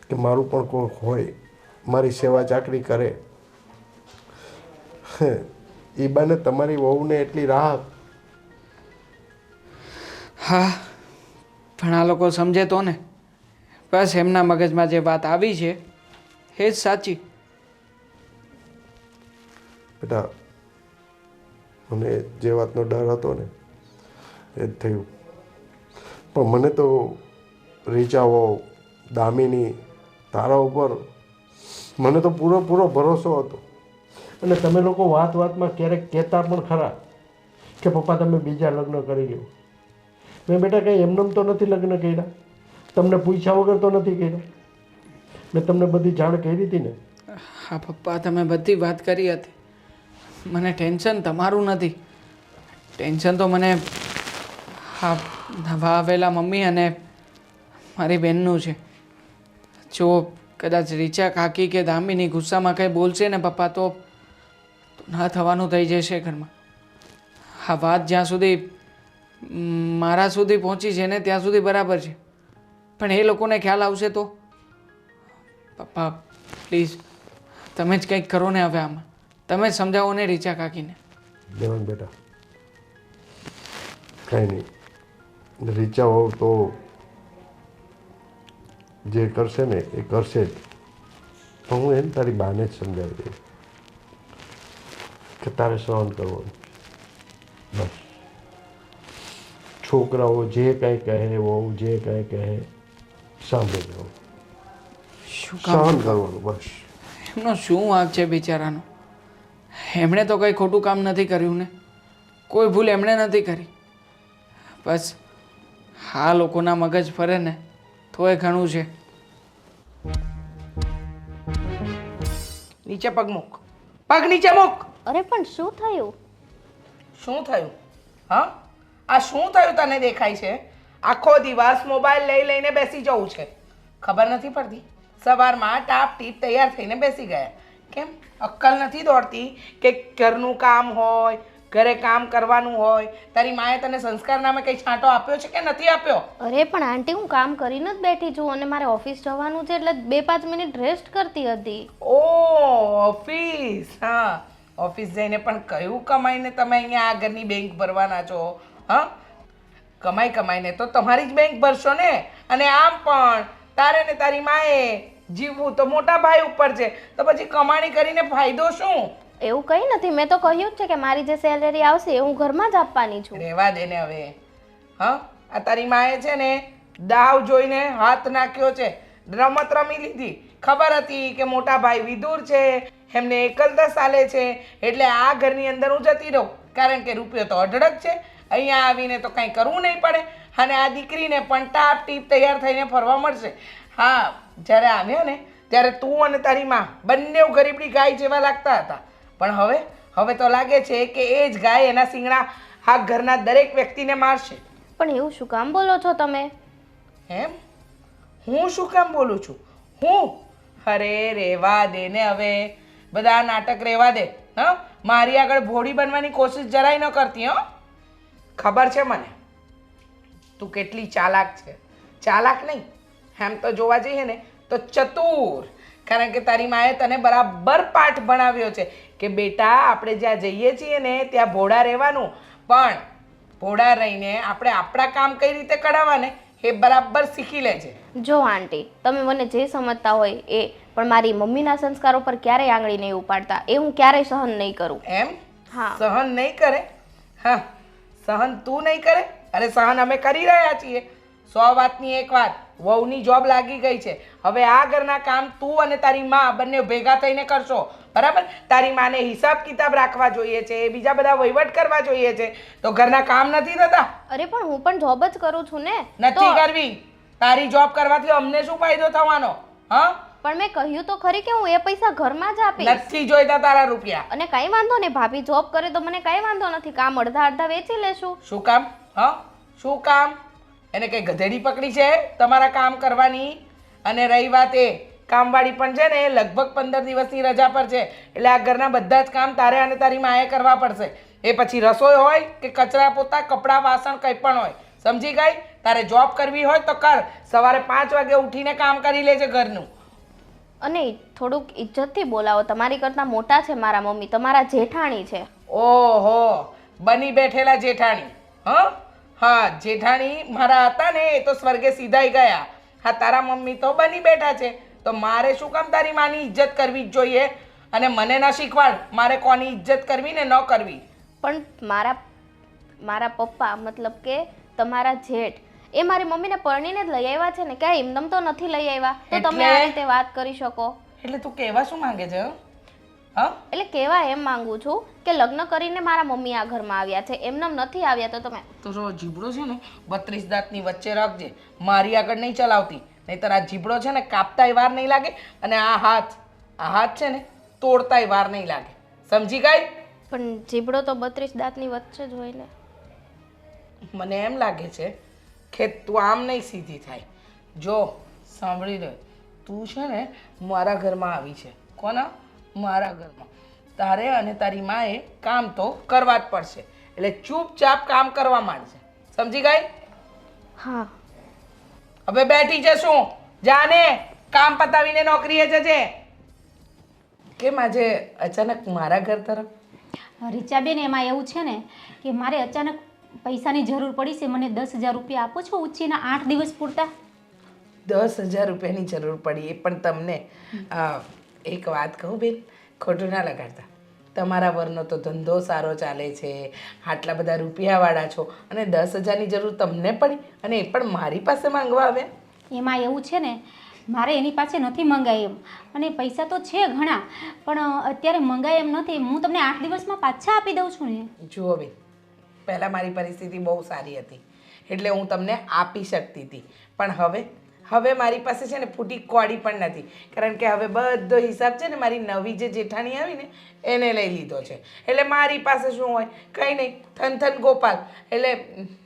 કે મારું પણ કોઈ હોય, મારી સેવા ચાકરી કરે. એ બાને તમારી વહુને એટલી રાહત. હા, પણ આ લોકો સમજે તો ને. બસ એમના મગજમાં જે વાત આવી છે એ જ સાચી. બેટા, મને જે વાતનો ડર હતો ને એ જ થયું. પણ મને તો રીચાઓ, દામિની, તારા ઉપર મને તો પૂરો ભરોસો હતો. અને તમે લોકો વાતમાં ક્યારેક કહેતા પણ ખરા કે પપ્પા તમે બીજા લગ્ન કરી લો. મેં બેટા કંઈ એમનેમ તો નથી લગ્ન કર્યા, તમને પૂછ્યા વગર તો નથી કર્યા. મેં તમને બધી જાણ કરી હતી ને. હા પપ્પા, તમે બધી વાત કરી હતી. મને ટેન્શન તમારું નથી, ટેન્શન તો મને હા નવા આવેલા મમ્મી અને મારી બહેનનું છે. જો કદાચ રીચા કાકી કે દામિની ગુસ્સામાં કંઈ બોલશે ને પપ્પા તો ના થવાનું થઈ જશે ઘરમાં. આ વાત જ્યાં સુધી મારા સુધી પહોંચી છે ને ત્યાં સુધી બરાબર છે, પણ એ લોકોને ખ્યાલ આવશે તો પપ્પા પ્લીઝ તમે જ કંઈક કરો ને હવે આમાં. તમે જ સમજાવો ને રીચા કાકીને. દેવાંગ બેટા કાંઈ નહીં, રીચા હોવ તો જે કરશે ને એ કરશે જ. પણ હું એમ તારી બાને જ સમજાવી દઈશ કે તારે સહન કરવાનું. બસ છોકરાઓ જે કાંઈ કહે વહુ જે કાંઈ કહે સાંભળી જવું, શું કામ સહન કરવાનું બસ. એમનો શું વાંક છે બિચારાનો? એમણે તો કંઈ ખોટું કામ નથી કર્યું ને, કોઈ ભૂલ એમણે નથી કરી. બસ આ લોકોના મગજ ફરે ને તો એ ઘણું છે. નીચે પગ મૂક, પગ નીચે મૂક. અરે પણ શું થયું? શું થયું? હા, આ શું થયું તને દેખાય છે? આખો દિવસ મોબાઈલ લઈ લઈને બેસી જવું છે, ખબર નથી પડતી? સવારમાં ટાપ ટીપ તૈયાર થઈને બેસી ગયા. કેમ અક્કલ નથી દોડતી કે ઘરનું કામ હોય, ઘરે કામ કરવાનું હોય? તારી માએ તને સંસ્કાર નામે કંઈ છાંટો આપ્યો છે કે નથી આપ્યો? અરે પણ આંટી હું કામ કરીને જ બેઠી છું અને મારે ઓફિસ જવાનું છે એટલે 2-5 મિનિટ રેસ્ટ કરતી હતી. ઓ ઓફિસ, હા ઓફિસ જઈને પણ કયું કમાઈને તમે અહીંયા આ ઘરની બેંક ભરવાના છો? હા, કમાઈ કમાઈને તો તમારી જ બેંક ભરશો ને. અને આમ પણ તારે ને તારી માએ જીવવું તો મોટા ભાઈ ઉપર છે, તો પછી કમાણી કરીને ફાયદો શું? એવું કંઈ નથી, મેં તો કહ્યું જ છે કે મારી જે સેલેરી આવશે એ હું ઘરમાં જ આપવાની છું. રહેવા દે ને હવે. હા, આ તારી માએ છે ને દાવ જોઈને હાથ નાખ્યો છે, રમત રમી લીધી. ખબર હતી કે મોટા ભાઈ વિદુર છે, એમને એકલદસ આલે છે, એટલે આ ઘરની અંદર હું જતી રહું, કારણ કે રૂપિયો તો અઢળક છે. અહીંયા આવીને તો કંઈ કરવું નહીં પડે અને આ દીકરીને પણ ટાપ ટીપ તૈયાર થઈને ફરવા મળશે. હા, જ્યારે આવ્યા ને ત્યારે તું અને તારી માં બંને ગરીબડી ગાય જેવા લાગતા હતા, પણ હવે તો લાગે છે કે એ જ ગાય એના શિંગડા આ ઘરના દરેક વ્યક્તિને મારશે. પણ એવું શું કામ બોલો છો તમે? એમ? હું શું કામ બોલું છું? હું? અરે રેવા દે ને હવે, બધા નાટક રેવા દે. હા, મારી આગળ ભોળી બનવાની કોશિશ જરાય ન કરતી. હો, ખબર છે મને તું કેટલી ચાલાક છે. ચાલાક નહીં, એમ તો જોવા જઈએ ને તો ચતુર. કારણ કે તારી માએ તને બરાબર પાઠ ભણાવ્યો છે કે બેટા આપણે જ્યાં જઈએ છીએ ને ત્યાં ભોળા રહેવાનું, પણ ભોળા રહીને આપણે આપણા કામ કઈ રીતે કઢાવવાને એ બરાબર શીખી લેજે. જો આંટી તમે મને જે સમજતા હોય એ, પણ મારી મમ્મીના સંસ્કારો પર ક્યારેય આંગળી નહીં ઉપાડતા, એ હું ક્યારેય સહન નહીં કરું. એમ? હા. સહન નહીં કરે? હા, સહન તું નહીં કરે? અરે સહન અમે કરી રહ્યા છીએ. 100 વાતની એક વાત, વહુની જોબ લાગી ગઈ છે. હવે આ ઘરના કામ તું અને તારી માં બંને ભેગા થઈને કરશો, બરાબર? તારી માને હિસાબ કિતાબ રાખવા જોઈએ છે, બીજા બધા વહીવટ કરવા જોઈએ છે, તો ઘરના કામ નથી થતા? અરે પણ હું પણ જોબ જ કરું છું ને. નથી કરવી. તારી જોબ કરવાથી અમને શું ફાયદો થવાનો? હા, પણ મેં કહ્યું તો ખરી કે હું એ પૈસા ઘરમાં જ આપીશ. નથી જોઈતા તારા રૂપિયા. અને કઈ વાંધો નહીં, ભાભી જોબ કરે તો મને કઈ વાંધો નથી, કામ અડધા અડધા વેચી લેશું. શું કામ? હા, શું કામ? એને કઈ ગધેડી પકડી છે તમારા કામ કરવાની? અને રહી વાત એ કામવાળી પણ છે ને લગભગ 15 દિવસની રજા પર છે, એટલે આ ઘરના બધા જ કામ તારે અને તારી માએ કરવા પડશે. એ પછી રસોઈ હોય કે કચરા પોતા, કપડાં વાસણ કંઈ પણ હોય. સમજી ગઈ? તારે જોબ કરવી હોય તો કર. સવારે 5 વાગે ઉઠીને કામ કરી લેજે ઘરનું. અને થોડુંક ઇજ્જતથી બોલાવો, તમારી કરતાં મોટા છે મારા મમ્મી, તમારા જેઠાણી છે. ઓહો, બની બેઠેલા જેઠાણી. હા હા, જેઠાણી મારા હતા ને એ તો સ્વર્ગે સીધાઈ ગયા. હા, તારા મમ્મી તો બની બેઠા છે, તો મારે શું કામ તારી માની ઇજ્જત કરવી જ જોઈએ? અને મને ન શીખવાડ મારે કોની ઇજ્જત કરવી ને ન કરવી. પણ મારા પપ્પા મતલબ કે તમારા જેઠ એ મારી મમ્મીને પરણીને જ લઈ આવ્યા છે ને, ક્યાં એમનેમ તો નથી લઈ આવ્યા. તો તમે આ રીતે વાત કરી શકો. એટલે તું કહેવા શું માંગે છે? હા, એટલે કેવા એમ માંગુ છું કે લગ્ન કરીને મારા મમ્મી આ ઘરમાં આવ્યા છે, એમનેમ નથી આવ્યા. તો તમે તો જો જીબડો છે ને 32 દાંતની વચ્ચે રાખજે, મારી આગળ નહીં ચલાવતી, નહીંતર આ જીબડો છે ને કાપતાય વાર નહીં લાગે, અને આ હાથ છે ને તોડતાય વાર નહીં લાગે. સમજી ગઈ? પણ જીબડો તો 32 દાંતની વચ્ચે જ હોય ને. મને એમ લાગે છે કે તું આમ નહીં સીધી થાય. જો સાંભળી લે, તું છે ને મારા ઘરમાં આવી છે. કોના? મારા ઘરમાં. તારે અને તારી માએ કામ તો કરવા જ પડશે. એટલે ચૂપચાપ કામ કરવા માંડશે. સમજી ગઈ? હા. હવે બેઠી જશું. જાને કામ પતાવીને નોકરીએ જજે. કેમ આજે અચાનક મારા ઘર તરફ? રીચાબેન, એમાં એવું છે ને કે મારે અચાનક પૈસાની જરૂર પડી છે. મને 10,000 રૂપિયા આપો છો ઉચ્ચીના 8 દિવસ પૂરતા? 10,000 રૂપિયાની જરૂર પડી એ પણ તમને. એક વાત કહું બેન, ખોટું ના લગાડતા. તમારા વરનો તો ધંધો સારો ચાલે છે, આટલા બધા રૂપિયાવાળા છો, અને 10,000ની જરૂર તમને પડી, અને એ પણ મારી પાસે માંગવા આવ્યા. એમાં એવું છે ને, મારે એની પાસે નથી મંગાય એમ, અને પૈસા તો છે ઘણા, પણ અત્યારે મંગાય એમ નથી. હું તમને 8 દિવસમાં પાછા આપી દઉં છું ને. જુઓ બેન, પહેલાં મારી પરિસ્થિતિ બહુ સારી હતી એટલે હું તમને આપી શકતી હતી, પણ હવે મારી પાસે છે ને ફૂટી કોડી પણ નથી, કારણ કે હવે બધો હિસાબ છે ને મારી નવી જે જેઠાણી આવી ને એને લઈ લીધો છે. એટલે મારી પાસે શું હોય? કંઈ નહીં, થન ગોપાલ. એટલે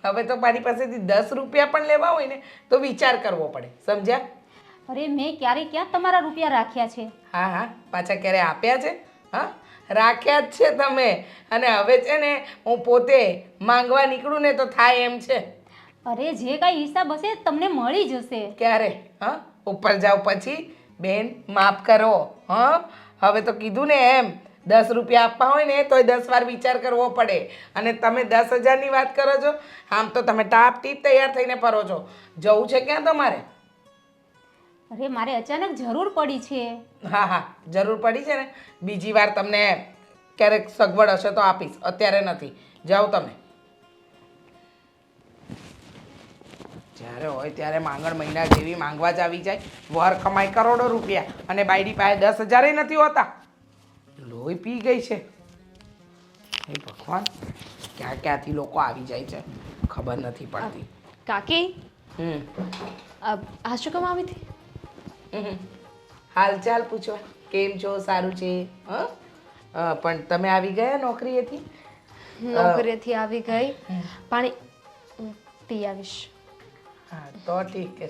હવે તો મારી પાસેથી 10 રૂપિયા પણ લેવા હોય ને તો વિચાર કરવો પડે. સમજ્યા? અરે મેં ક્યાં તમારા રૂપિયા રાખ્યા છે? હા, પાછા ક્યારે આપ્યા છે? હા, રાખ્યા જ છે તમે. અને હવે છે ને હું પોતે માંગવા નીકળું ને તો થાય એમ છે. અરે જે કાંઈ હિસાબ હશે તમને મળી જશે. ક્યારે? હા, ઉપર જાવ પછી. બેન માફ કરો. હા, હવે તો કીધું ને એમ, 10 રૂપિયા આપવા હોય ને તોય 10 વાર વિચાર કરવો પડે. અને તમે 10,000ની વાત કરો છો. આમ તો તમે ટાપ ટીપ તૈયાર થઈને ફરો છો. જવું છે ક્યાં તમારે? અરે મારે અચાનક જરૂર પડી છે. હા, જરૂર પડી છે ને, બીજી વાર તમને ક્યારેક સગવડ હશે તો આપીશ, અત્યારે નથી. જાઓ તમે. જ્યારે હોય ત્યારે માંગણ મહિના જેવી માંગવા જ આવી જાય. વર કમાય કરોડો રૂપિયા અને બાયડી પાસે 10,000 નથી હોતા. લોહી પી ગઈ છે. હે ભગવાન, ક્યાંથી લોકો આવી જાય છે ખબર નથી પડતી. કાકી, હમ આ શું કામ આવી હતી? હાલચાલ પૂછવા. કેમ છો? સારું છે? પણ તમે આવી ગયા નોકરીએથી? નોકરીએથી આવી ગઈ. પાણી પી આવીશ. હા તો ઠીક.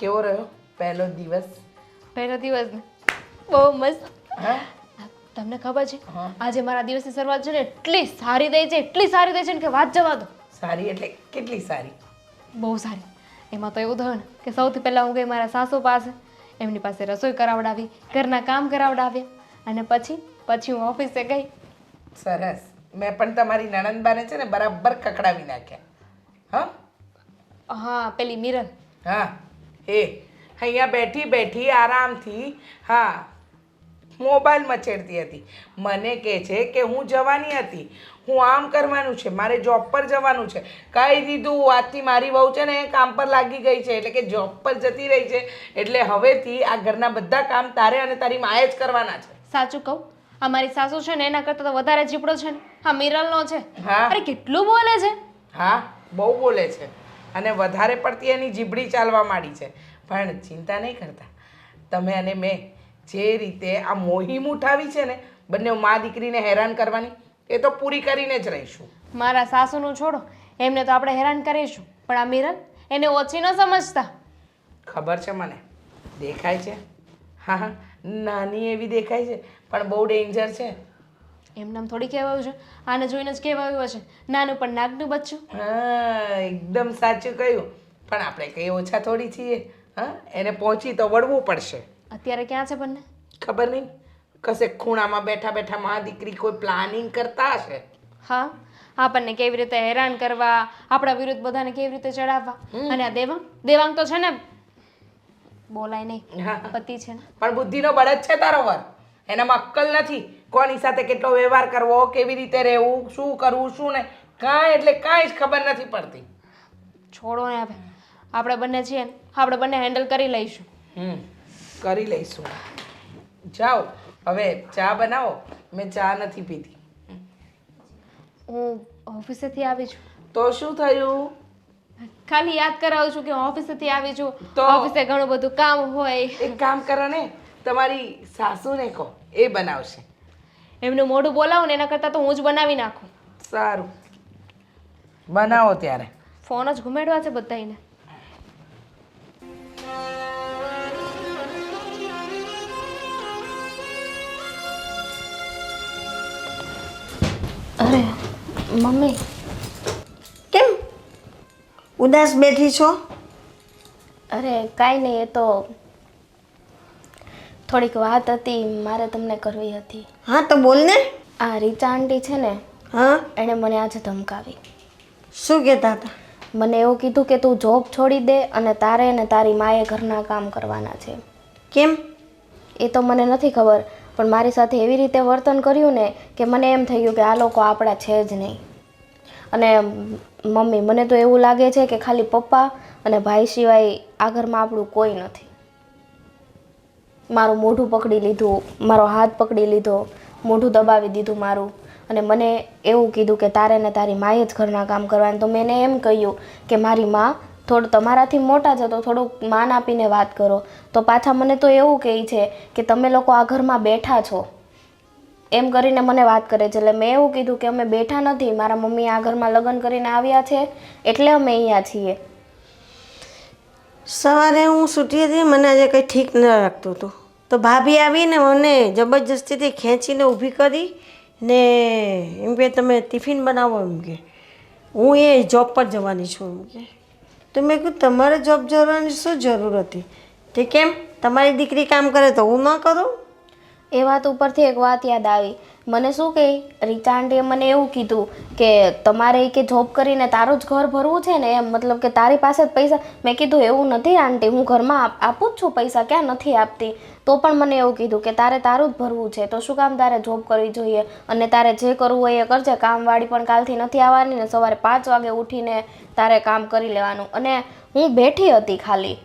કેવો રહ્યો પહેલો દિવસ? પહેલો દિવસ ને બહુ મસ્ત. હા, તમને ખબર છે આજે મારા દિવસની શરૂઆત છે ને એટલી સારી થઈ છે, એટલી સારી થઈ છે ને કે વાત જવા દો. સારી એટલે કેટલી સારી? બહુ સારી. એમાં તો એવું થયું ને કે સૌથી પહેલાં હું ગઈ મારા સાસુ પાસે, એમની પાસે રસોઈ કરાવડાવી, ઘરના કામ કરાવડાવ્યા, અને પછી હું ઓફિસે ગઈ. સરસ. મેં પણ તમારી નણંદબાને છે ને બરાબર કકડાવી નાખ્યા. હા હા, પેલી મિરર. હા, એ અહીંયા બેઠી બેઠી આરામથી હા મોબાઈલ મચેડતી હતી. મને કહે છે કે હું જવાની હતી, હું આમ કરવાનું છે, મારે જોબ પર જવાનું છે. કહી દીધું. આજથી મારી વહુ છે ને કામ પર લાગી ગઈ છે, એટલે કે જોબ પર જતી રહી છે. એટલે હવેથી આ ઘરના બધા કામ તારે અને તારી માએ જ કરવાના છે. સાચું કહું, અમારી સાસુ છે ને એના કરતાં તો વધારે જીપડો છે ને હા મિરલનો છે. હા. અરે કેટલું બોલે છે. હા, બહુ બોલે છે, અને વધારે પડતી એની જીભડી ચાલવા માંડી છે. પણ ચિંતા નહીં કરતા. તમે અને મેં જે રીતે આ મોહિમ ઉઠાવી છે ને બંને મા દીકરીને હેરાન કરવાની, એ તો પૂરી કરીને જ રહીશું. મારા સાસુનું છોડો, એમને તો આપણે હેરાન કરીશું, પણ આ મિરલ એને ઓછી ન સમજતા. ખબર છે મને, દેખાય છે. હા, નાની એવી દેખાય છે પણ બહુ ડેન્જર છે. એમનામ થોડી કહેવાયું છે, આને જોઈને જ કહેવાયું હશે, નાનું પણ નાગનું બચ્ચું. હા, એકદમ સાચું કહ્યું. પણ આપણે કંઈ ઓછા થોડી છીએ. હા, એને પહોંચી તો વળવું પડશે. અત્યારે ક્યાં છે બંને? ખબર નહીં, કશે ખૂણામાં બેઠા બેઠા મા દીકરી કોઈ પ્લાનિંગ કરતા હશે. હા, આપણને કેવી રીતે હેરાન કરવા, આપણા વિરુદ્ધ બધાને કેવી રીતે ચડાવવા. અને આ દેવાંગ તો છે ને બોલાય નહીં, હા. પતિ છે ને. પણ બુદ્ધિનો બળદ છે તારો વર, એનામાં અક્કલ નથી. કોની સાથે કેટલો વ્યવહાર કરવો, કેવી રીતે રહેવું, શું કરવું શું નહીં, કાંઈ એટલે કાંઈ જ ખબર નથી પડતી. છોડો ને હવે, આપણે બંને છીએ ને, આપણે બંને હેન્ડલ કરી લઈશું. કરી લઈશું. જાઓ હવે ચા બનાવો. મેં ચા નથી પીધી. હું ઓફિસેથી આવી છું. તો શું થયું? ખાલી યાદ કરાવું છું કે હું ઓફિસેથી આવી છું. તો? ઓફિસે ઘણું બધું કામ હોય. એક કામ કરો ને, તમારી સાસુને કહો, એ બનાવશે. એમનું મોઢું બોલાવું ને એના કરતાં તો હું જ બનાવી નાખું. સારું. બનાવો ત્યારે. ફોન જ ઘુમેડવા છે બધાને. અરે મમ્મી, કેમ ઉદાસ બેઠી છો? અરે કાંઈ નહીં, એ તો થોડીક વાત હતી, મારે તમને કરવી હતી. હા તો બોલ ને. આ રીચા આંટી છે ને, હા, એણે મને આજે ધમકાવી. શું કહેતા હતા? મને એવું કીધું કે તું જોબ છોડી દે અને તારે ને તારી માએ ઘરના કામ કરવાના છે. કેમ? એ તો મને નથી ખબર, પણ મારી સાથે એવી રીતે વર્તન કર્યું ને કે મને એમ થઈ ગયું કે આ લોકો આપણા છે જ નહીં. અને મમ્મી, મને તો એવું લાગે છે કે ખાલી પપ્પા અને ભાઈ સિવાય આ ઘરમાં આપણું કોઈ નથી. મારું મોઢું પકડી લીધું, મારો હાથ પકડી લીધો, મોઢું દબાવી દીધું મારું, અને મને એવું કીધું કે તારે ને તારી માએ જ ઘરના કામ કરવાનું. તો મેં એને એમ કહ્યું કે મારી માં થોડું તમારાથી મોટા છે તો થોડુંક માન આપીને વાત કરો. તો પાછા મને તો એવું કહે છે કે તમે લોકો આ ઘરમાં બેઠા છો, એમ કરીને મને વાત કરે છે. એટલે મેં એવું કીધું કે અમે બેઠા નથી, મારા મમ્મી આ ઘરમાં લગ્ન કરીને આવ્યા છે એટલે અમે અહીંયા છીએ. સવારે હું સૂતી હતી, મને આજે કંઈ ઠીક ન લાગતું હતું, તો ભાભી આવીને મને જબરજસ્તીથી ખેંચીને ઊભી કરી ને એમ કે તમે ટિફિન બનાવો, એમ કે હું એ જોબ પર જવાની છું, એમ કે. તો મેં કહ્યું તમારે જોબ જવાની શું જરૂર હતી? તે કેમ તમારી દીકરી કામ કરે તો હું ન કરું? એ વાત ઉપરથી એક વાત યાદ આવી. મને શું કહે, રીચા આંટીએ મને એવું કીધું કે તમારે કે જોબ કરીને તારું જ ઘર ભરવું છે ને, એમ મતલબ કે તારી પાસે જ પૈસા. મેં કીધું એવું નથી આંટી, હું ઘરમાં આપું જ છું પૈસા, ક્યાં નથી આપતી. તો પણ મને એવું કીધું કે તારે તારું જ ભરવું છે તો શું કામ તારે જોબ કરવી જોઈએ, અને તારે જે કરવું હોય એ કરજે, કામવાળી પણ કાલથી નથી આવવાની ને સવારે 5 વાગે ઉઠીને તારે કામ કરી લેવાનું. અને હું બેઠી હતી, ખાલી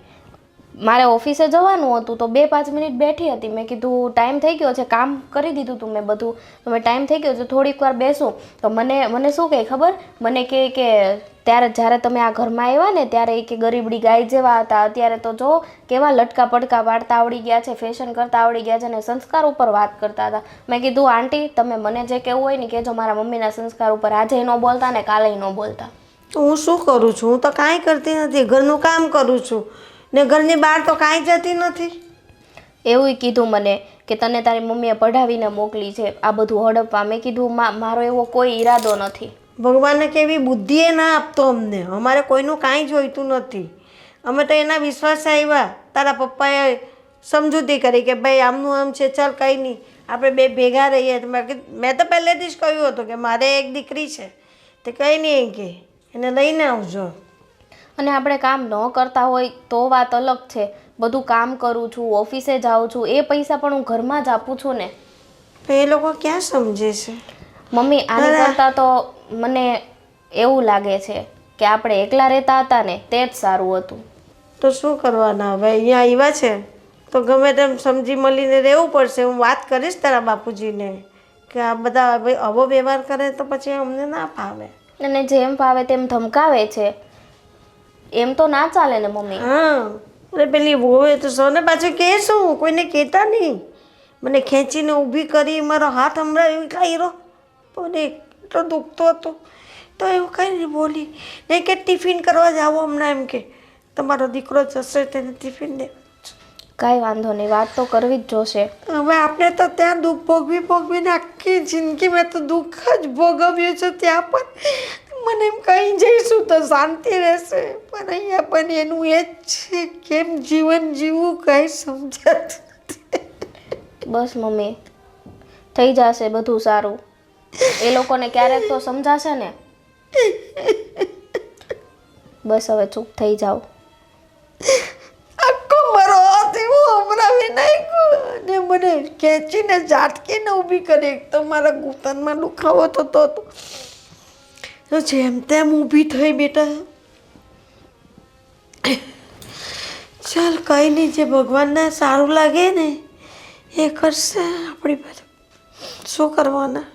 મારે ઓફિસે જવાનું હતું તો 2-5 મિનિટ બેઠી હતી. મેં કીધું ટાઈમ થઈ ગયો છે, કામ કરી દીધું તું મેં બધું, તો મેં ટાઈમ થઈ ગયો છે થોડીક વાર બેસું. તો મને શું કહે ખબર, મને કહે કે ત્યારે જ્યારે તમે આ ઘરમાં આવ્યા ને ત્યારે કે ગરીબડી ગાય જેવા હતા, અત્યારે તો જો કેવા લટકા પડકા પાડતા આવડી ગયા છે, ફેશન કરતા આવડી ગયા છે, અને સંસ્કાર ઉપર વાત કરતા હતા. મેં કીધું આંટી તમે મને જે કહેવું હોય ને કહેજો, મારા મમ્મીના સંસ્કાર ઉપર આજે ન બોલતા ને કાલે ન બોલતા. હું શું કરું છું? હું તો કાંઈ કરતી નથી, ઘરનું કામ કરું છું ને ઘરની બહાર તો કાંઈ જતી નથી. એવું કીધું મને કે તને તારી મમ્મીએ પઢાવીને મોકલી છે આ બધું હડપવા. મેં કીધું મારો એવો કોઈ ઈરાદો નથી. ભગવાનને કેવી બુદ્ધિએ ના આપતો અમને, અમારે કોઈનું કાંઈ જોઈતું નથી. અમે તો એના વિશ્વાસે આવ્યા. તારા પપ્પાએ સમજૂતી કરી કે ભાઈ આમનું આમ છે, ચાલ કંઈ નહીં આપણે બે ભેગા રહીએ. મેં તો પહેલેથી જ કહ્યું હતું કે મારે એક દીકરી છે, તે કંઈ નહીં કે એને લઈને આવજો. અને આપણે કામ ન કરતા હોય તો વાત અલગ છે. બધું કામ કરું છું, ઓફિસે જાઉં છું, એ પૈસા પણ હું ઘરમાં જ આપું છું ને. તો એ લોકો ક્યાં સમજે છે? મમ્મી આની કરતાં તો મને એવું લાગે છે કે આપણે એકલા રહેતા હતા ને તે જ સારું હતું. તો શું કરવાના હવે, અહીંયા આવ્યા છે તો ગમે તેમ સમજી મળીને રહેવું પડશે. હું વાત કરીશ તારા બાપુજીને કે આ બધા આવો વ્યવહાર કરે તો પછી અમને ના ફાવે. અને જેમ ફાવે તેમ ધમકાવે છે, એમ તો ના ચાલે ને મમ્મી. હા, અરે પેલી હોવે તો સૌને પાછું કહે શું, કોઈને કહેતા નહીં. મને ખેંચીને ઊભી કરી, મારો હાથ હમણાં એવું કાંઈ મને એટલો દુખતો હતો તો એવું કંઈ નહીં બોલી. નહીં કે ટિફિન કરવા જાઓ હમણાં, એમ કે તમારો દીકરો જશે તેને ટિફિન દે. કાંઈ વાંધો નહીં, વાત તો કરવી જ જોશે. હવે આપણે તો ત્યાં દુઃખ ભોગવીને આખી જિંદગી મેં તો દુઃખ જ ભોગવ્યું છે. ત્યાં પણ મને એમ કહી જઈશું તો શાંતિ રહેશે, પણ અહીંયા પણ એનું એ જ છે, કેમ જીવન જીવવું કંઈ સમજાતું. બસ મમ્મી થઈ જશે બધું સારું. એ લોકોને ક્યારેક તો સમજાશે ને. બસ હવે ચૂપ થઈ જાઓ. આખો મારો હાથ એવો હમણાવી નાખ્યો ને મને ખેંચીને ઝાટકીને ઊભી કરી. એક તો મારા ઘૂંટણમાં દુખાવો થતો હતો તો જેમ તેમ ઊભી થઈ બેટા. ચાલ કંઈ નહીં, જે ભગવાનને સારું લાગે ને એ કરશે. આપણી પાસે શું કરવાના.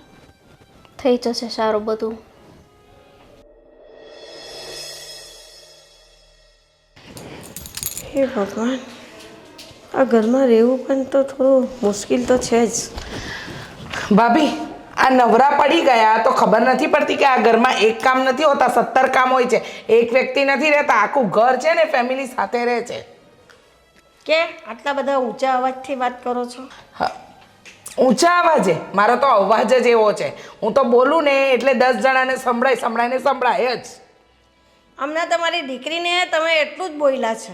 થઈ જશે સારું બધું. હે ભગવાન, આ ઘરમાં રહેવું પણ તો થોડું મુશ્કેલ તો છે જ. ભાભી આ નવરા પડી ગયા તો ખબર નથી પડતી કે આ ઘરમાં એક કામ નથી હોતા, 17 કામ હોય છે. એક વ્યક્તિ નથી રહેતા, આખું ઘર છે ને ફેમિલી સાથે રહે છે. કે આટલા બધા ઊંચા અવાજથી વાત કરો છો? હા, ઊંચા અવાજે? મારો તો અવાજ જ એવો છે. હું તો બોલું ને એટલે 10 જણાને સંભળાય જ. હમણાં તમારી દીકરીને તમે એટલું જ બોલ્યા છે.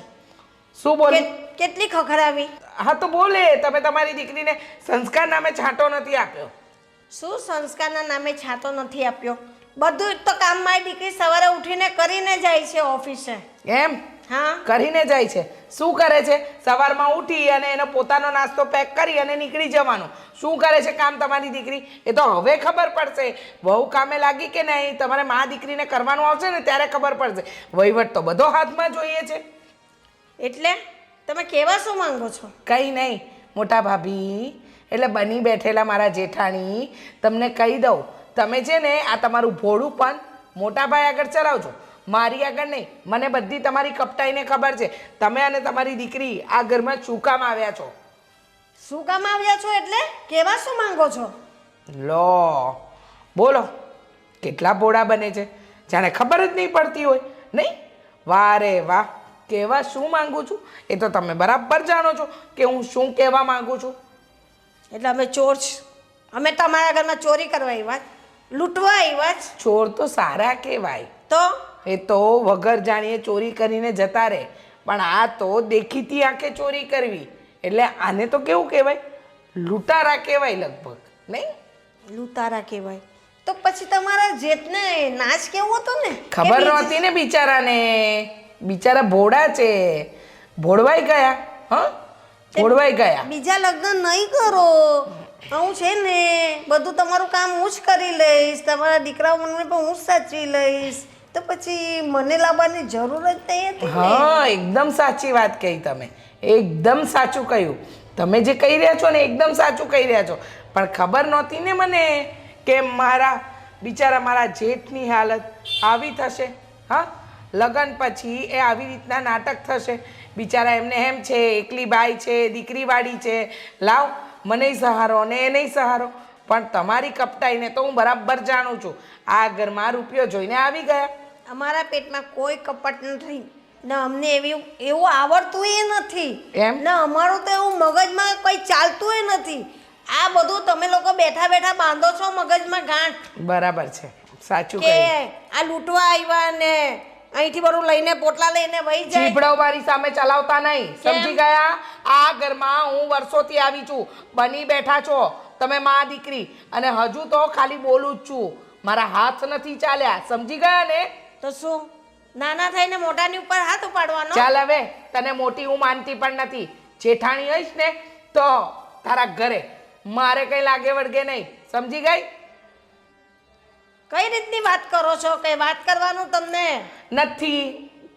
શું બોલે? કેટલી ખખડાવી? હા તો બોલે. તમે તમારી દીકરીને સંસ્કાર નામે છાંટો નથી આપ્યો. શું સંસ્કારના નામે છાતો નથી આપ્યો? બધું જ તો કામ મારી દીકરી સવારે ઉઠીને કરીને જાય છે ઓફિસે. એમ? હા, કરીને જાય છે. શું કરે છે? સવારમાં ઉઠી અને એનો પોતાનો નાસ્તો પેક કરી અને નીકળી જવાનું. શું કરે છે કામ તમારી દીકરી? એ તો હવે ખબર પડશે. વહુ કામે લાગી કે નહીં, તમારે મા દીકરીને કરવાનું આવશે ને ત્યારે ખબર પડશે. વહીવટ તો બધો હાથમાં જોઈએ છે. એટલે તમે કહેવા શું માંગો છો? કંઈ નહીં મોટા ભાભી, એટલે બની બેઠેલા મારા જેઠાણી, તમને કહી દઉં, તમે છે ને આ તમારું ભોળું પણ મોટા ભાઈ આગળ ચલાવજો, મારી આગળ નહીં. મને બધી તમારી કપટાઈને ખબર છે. તમે અને તમારી દીકરી આ ઘરમાં શું કામ આવ્યા છો? શું કામ આવ્યા છો એટલે કહેવા શું માંગો છો? લો બોલો, કેટલા ભોળા બને છે, જાણે ખબર જ નહીં પડતી હોય. નહીં? વાહ રે વાહ. કહેવા શું માંગુ છું એ તો તમે બરાબર જાણો છો કે હું શું કહેવા માંગુ છું. એટલે અમે ચોર છે? અમે તમારા ઘરમાં ચોરી કરવા આવ્યા, લૂંટવા આવ્યા જ? ચોર તો સારા કહેવાય. તો એ તો વગર જાણીએ ચોરી કરીને જતા રહે, પણ આ તો દેખીતી આંખે ચોરી કરવી, એટલે આને તો કેવું કહેવાય? લૂંટારા કહેવાય લગભગ. નહીં? લૂંટારા કહેવાય. તો પછી તમારા જેઠને નાચ કેવો હતો ને? ખબર નહોતી ને બિચારાને. બિચારા ભોળા છે, ભોળવાઈ ગયા. હા, ભોળવાઈ ગયા. બીજા લગ્ન નહીં કરો. હું છે ને બધું તમારું કામ હું જ કરી લઈશ, તમારા દીકરાઓને પણ હું જ સાચવી લઈશ. તો પછી મને લાવવાની જરૂર જ નહીં હતી. હા, એકદમ સાચી વાત કહી તમે. એકદમ સાચું કહ્યું. તમે જે કહી રહ્યા છો ને એકદમ સાચું કહી રહ્યા છો. પણ ખબર નહોતી ને મને કે મારા જેઠની હાલત આવી થશે. હા, લગ્ન પછી એ આવી રીતના નાટક થશે. બિચારા એમને એમ છે એકલી બાઈ છે, દીકરીવાળી છે, લાવ મને સહારો ને એ નહીં સહારો. પણ તમારી કપટાઈને તો હું બરાબર જાણું છું. આ ઘરમાં રૂપિયો જોઈને આવી ગયા. અમારા પેટમાં કોઈ કપટ નથી ને અમને એવું આવડતું એ નથી. એમ? ને અમારું તો એવું મગજમાં કંઈ ચાલતું એ નથી. આ બધું તમે લોકો બેઠા બેઠા બાંધો છો મગજમાં ગાંઠ. બરાબર છે, સાચું કે કહ્યું. આ લૂંટવા આવ્યા ને અહીંથી બધું લઈને પોટલા લઈને વહી જાય. ચીપડો મારી સામે ચલાવતા નહીં, સમજી ગયા? આ ઘરમાં હું વર્ષોથી આવી છું. બની બેઠા છો તમે મા દીકરી, અને હજુ તો ખાલી બોલું જ છું. મારા હાથ નથી ચાલ્યા, સમજી ગયા ને? તો શું નાના થઈને મોટાની ઉપર હાથ ઉપાડવાનો? ચાલ હવે, તને મોટી હું માનતી પણ નથી. જેઠાણી હઈશ ને તો તારા ઘરે મારે કઈ લાગે વળગે નહીં, સમજી ગઈ? કઈ રીતની વાત કરો છો? કઈ વાત કરવાનું તમને નથી,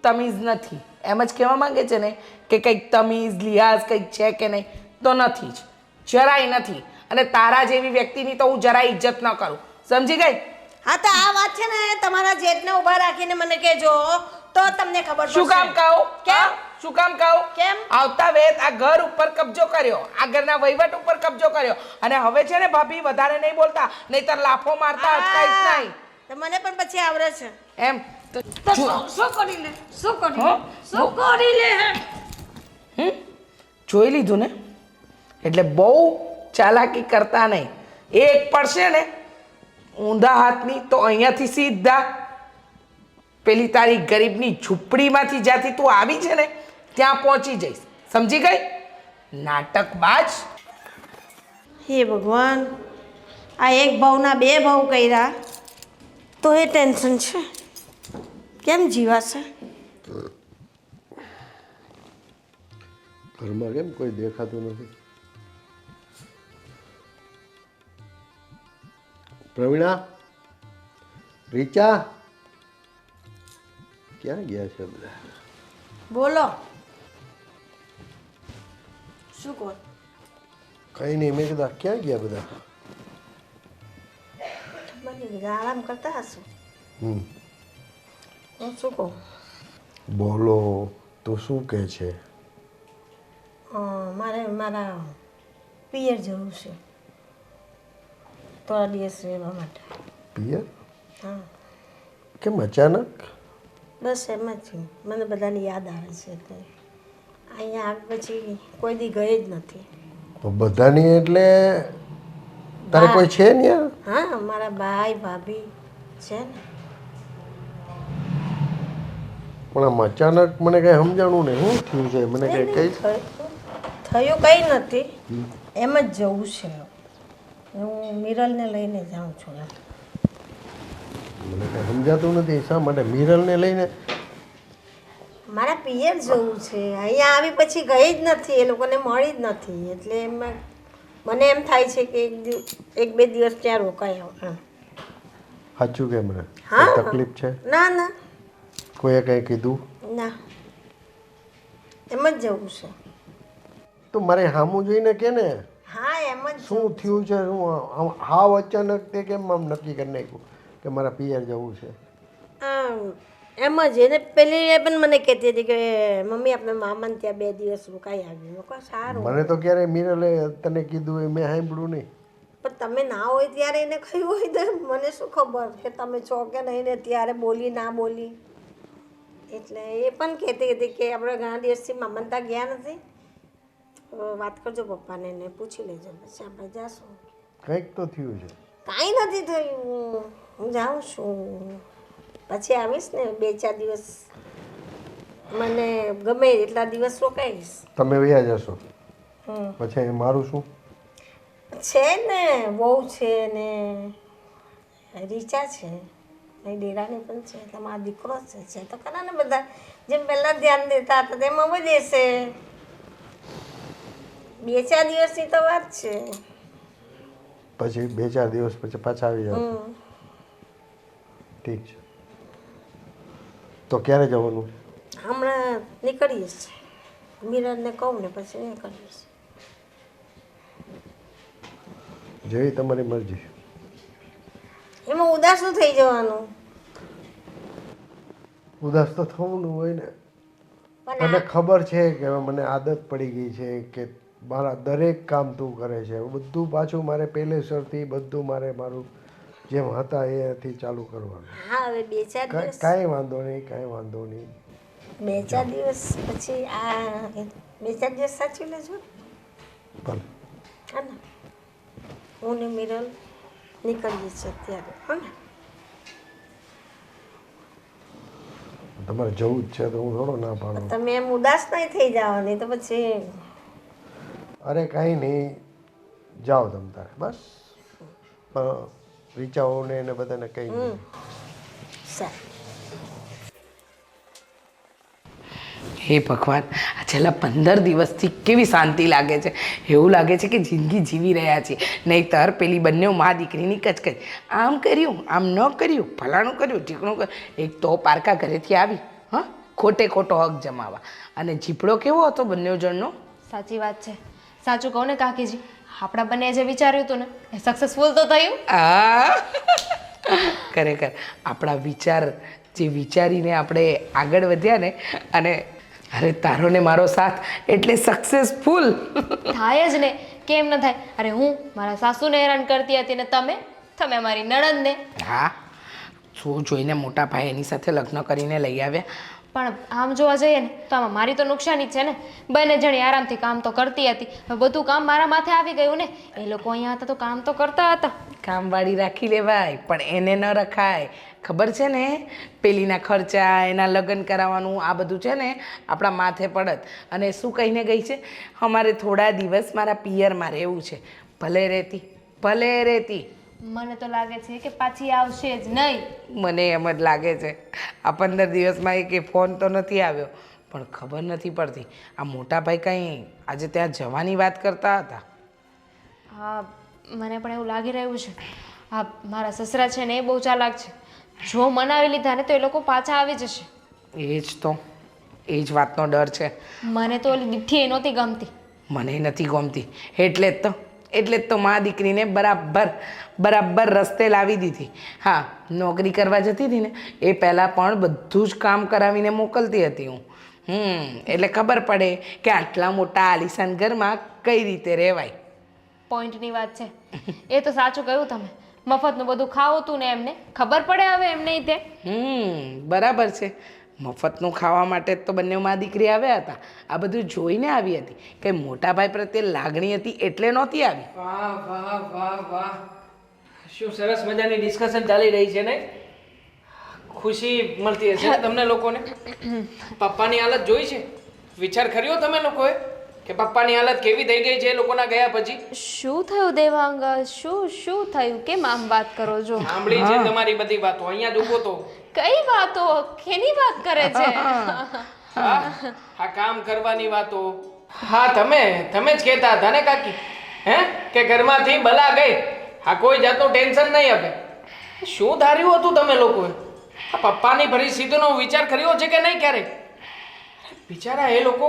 તમીઝ નથી. એમ જ કહેવા માંગે છે ને કે કંઈક તમીઝ લિહાઝ કંઈક છે કે નહીં? તો નથી જ, જરાય નથી. અને તારા જેવી વ્યક્તિની તો હું જરાય ઇજ્જત ન કરું, સમજી ગઈ? હા, તો આ વાત છે ને તમારા જેઠને ઊભા રાખીને મને કહેજો તો તમને ખબર પડશે. શું કામ કહું? કેમ? શું કામ કહું? કેમ? આવતા વેત આ ઘર ઉપર કબજો કર્યો, આ ઘરના વહીવટ ઉપર કબજો કર્યો, અને હવે છે ને ભાભી વધારે નહીં બોલતા, નહીંતર લાફો મારતા અટકાઈશ નહીં. તો મને પણ પછી આવડે છે એમ તો શું કરી લે? શું કરી લે? જોઈ લીધું ને? એટલે બહુ ચાલાકી કરતા નહીં. એક પડશે ને ઊંધા હાથની તો અહીંયાથી સીધા પેલી તારી ગરીબની ઝૂંપડીમાંથી જ્યાંથી તું આવી છે ને ત્યાં પહોંચી જઈશ, સમજી ગઈ? નાટકબાજ. હે ભગવાન, આ એક ભાવના બે ભાવ કર્યા તો એ ટેન્શન છે. કેમ જીવાશે? ઘરમાં કેમ કોઈ દેખાતું નથી? પ્રવીણા, રીચા, ક્યાં ગયા છે બધા? બોલો, શું કહો? કઈ નહીં, મેં કીધા ક્યાં ગયા બધા? આરામ કરતા હશો. હું શું કહું? બોલો તો શું કહે છે? મારે મારા પિયર જવું છે. થોડા દિવસ રહેવા માટે. પિયર હા, કેમ અચાનક? બસ એમ જ મને બધાની યાદ આવે છે એટલે અહીંયા આવ પછી કોઈ દી ગઈ જ નથી. બધાની એટલે તારે કોઈ છે ને યાર? હા, મારા ભાઈ ભાભી છે ને. પણ આમ અચાનક મને કઈ સમજાણું ને શું થયું છે મને કઈ કઈ થયું કંઈ નથી, એમ જ જવું છે. હું મિરલને લઈને જાઉં છું એમ. મને કઈ સમજાતું નથી શા માટે મિરલને લઈને? મારા પિયર જવું છે. અહીંયા આવી પછી ગઈ જ નથી, એ લોકોને મળી જ નથી એટલે એમાં મને એમ થાય છે કે એક બે દિવસ ત્યાં રોકાઈ આવું એમ. સાચું કે મને હા. કોઈ તકલીફ છે? ના ના કોઈએ કઈ કીધું? ના, એમ જ જવું છે. તો મારે સામું જોઈને કે ને હા, એમ જ. શું થયું છે? શું હાવ અચાનક તે કેમ આમ નક્કી કરી નાખ્યું કે મારા પિયર જવું છે? એમ જ એને પેલી એ પણ મને કહેતી હતી કે મમ્મી આપણે મામાને ત્યાં 2 દિવસ રોકાઈ આવ્યું. મેં કહ્યું સારું. મને તો ક્યારે મિરલે તને કીધું એ મેં સાંભળ્યું નહીં. પણ તમે ના હોય ત્યારે એને કહ્યું હોય તો મને શું ખબર કે તમે છો કે નહીં ને ત્યારે બોલી ના બોલી. એટલે એ પણ કહેતી હતી કે આપણે ઘણા દિવસથી મામાને ત્યાં ગયા નથી, વાત કરજો પપ્પાને ને પૂછી લેજો પછી આપણે જાશું. કંઈક તો થયું છે. કાંઈ નથી થયું, હું જાઉં છું પછી આવીશ ને 2-4 દિવસ. મને ગમે એટલા દિવસ રોકાઈશ. તમે વયા જશો પછી મારું શું? છે ને બહુ છે ને રીચા છે ને ડેરાની પણ છે, તમારો દીકરો છે તો ખરા ને બધા જેમ પહેલાં ધ્યાન દેતા હતા તેમ હવે દેશે. 2-4 દિવસની તો વાત છે. પછી 2-4 દિવસ પછી પાછા આવી જાવ. ઠીક છે. તો ક્યારે જવાનું? હમણાં નીકળીશ, મિરરને કહું ને પછી નીકળીશ. જેવી તમારી મરજી. એમાં ઉદાસ ન થઈ જવાનું. ઉદાસ તો થવું હોય ને. પણ તને ખબર છે કે હવે મને આદત પડી ગઈ છે કે મારા દરેક કામ તું કરે છે. બધું પાછું મારે પહેલેસરથી બધું મારે મારું જેમ હતા એથી ચાલુ કરવાનું. હા, હવે 2-4 દિવસ, કાંઈ વાંધો નહીં, કાંઈ વાંધો નહીં. 2-4 દિવસ પછી આ 2-4 દિવસ સાચવી લેજો. ભલે. હા ને, હું ને મિરલ નીકળીએ છીએ અત્યારે. હા ને, તમારે જવું જ છે તો હું થોડો ના પાડું. તમે એમ ઉદાસ નહીં થઈ જવાની તો પછી. અરે કાંઈ નહીં, જાઓ તમ તારે બસ. રીચાઓને એને બધાને કહી દે. સારું. હે ભગવાન, આ છેલ્લા 15 દિવસથી કેવી શાંતિ લાગે છે. એવું લાગે છે કે જિંદગી જીવી રહ્યા છીએ. નહીંતર પેલી બંને મા દીકરીની કચકચ, આમ કર્યું આમ ન કર્યું, ફલાણું કર્યું ઠીકણું કર્યું. એક તો પારકા ઘરેથી આવી હા ખોટે ખોટો હક જમાવા, અને જીપડો કેવો હતો બંને જણનો. સાચી વાત છે. સાચું કહું ને કાકીજી, આપણા બંને જે વિચાર્યું હતું ને એ સક્સેસફુલ તો થયું. ખરેખર આપણા વિચાર જે વિચારીને આપણે આગળ વધ્યા ને, અને અરે તારો ને મારો સાથ એટલે સક્સેસફુલ થાય જ ને, કેમ ન થાય. અરે હું મારા સાસુને હેરાન કરતી હતી ને તમે મારી નણંદને. હા, શું જોઈને મોટા ભાઈ એની સાથે લગ્ન કરીને લઈ આવ્યા. પણ આમ જોવા જઈએ ને તો આમાં મારી તો નુકસાની જ છે ને. બંને જણી આરામથી કામ તો કરતી હતી, હવે બધું કામ મારા માથે આવી ગયું ને. એ લોકો અહીંયા હતા તો કામ તો કરતા હતા. કામવાળી રાખી લેવાય પણ એને ન રખાય. ખબર છે ને, પેલીના ખર્ચા, એના લગ્ન કરાવવાનું આ બધું છે ને આપણા માથે પડત. અને શું કહીને ગઈ છે, અમારે થોડા દિવસ મારા પિયરમાં રહેવું છે. ભલે રહેતી. મને તો લાગે છે કે પાછી આવશે જ નહીં. મને એમ જ લાગે છે. આ 15 દિવસમાં એક ફોન તો નથી આવ્યો, પણ ખબર નથી પડતી આ મોટા ભાઈ કંઈ આજે ત્યાં જવાની વાત કરતા હતા. હા, મને પણ એવું લાગી રહ્યું છે. હા, મારા સસરા છે ને એ બહુ ચાલાક છે. જો મનાવી લીધા ને તો એ લોકો પાછા આવી જશે. એ જ વાતનો ડર છે. મને તો ઓલી દીઠી એ નહોતી ગમતી. મને નથી ગમતી, એટલે જ તો મા દીકરીને બરાબર રસ્તે લાવી દીધી. હા, નોકરી કરવા જતી હતી ને એ પહેલાં પણ બધું જ કામ કરાવીને મોકલતી હતી હું. એટલે ખબર પડે કે આટલા મોટા આલિશાન ઘરમાં કઈ રીતે રહેવાય. પોઈન્ટની વાત છે. એ તો સાચું કહ્યું તમે. મફતનું બધું ખાવું હતું ને એમને ખબર પડે હવે એમને તે. બરાબર છે. મફતનું ખાવા માટે જ તો બંને મા દીકરી આવ્યા હતા. આ બધું જોઈને આવી હતી. કંઈ મોટા ભાઈ પ્રત્યે લાગણી હતી એટલે નહોતી આવી. વાહ વાહ વાહ વાહ, શું સરસ મજાની ડિસ્કશન ચાલી રહી છે ને. ખુશી મળતી હશે ને તમને લોકોને. પપ્પાની હાલત જોઈ છે? વિચાર કર્યો તમે લોકોએ કે પપ્પાની હાલત કેવી થઈ ગઈ છે એ લોકોના ગયા પછી? શું થયું દેવાંગ? શું થયું? કેમ આમ વાત કરો છો? સાંભળી છે તમારી બધી વાતો. અહીંયા જ ઊભો તો. કઈ વાતો? કેની વાત કરે છે? આ કામ કરવાની વાતો. હા, તમે જ કહેતા હતા ને કાકી, કે ઘરમાંથી બલા ગઈ. હા, કોઈ જાતનું ટેન્શન નહીં આપે. શું ધાર્યું હતું તમે લોકોએ? આ પપ્પાની પરિસ્થિતિનો વિચાર કર્યો છે કે નહીં ક્યારેય? બિચારા એ લોકો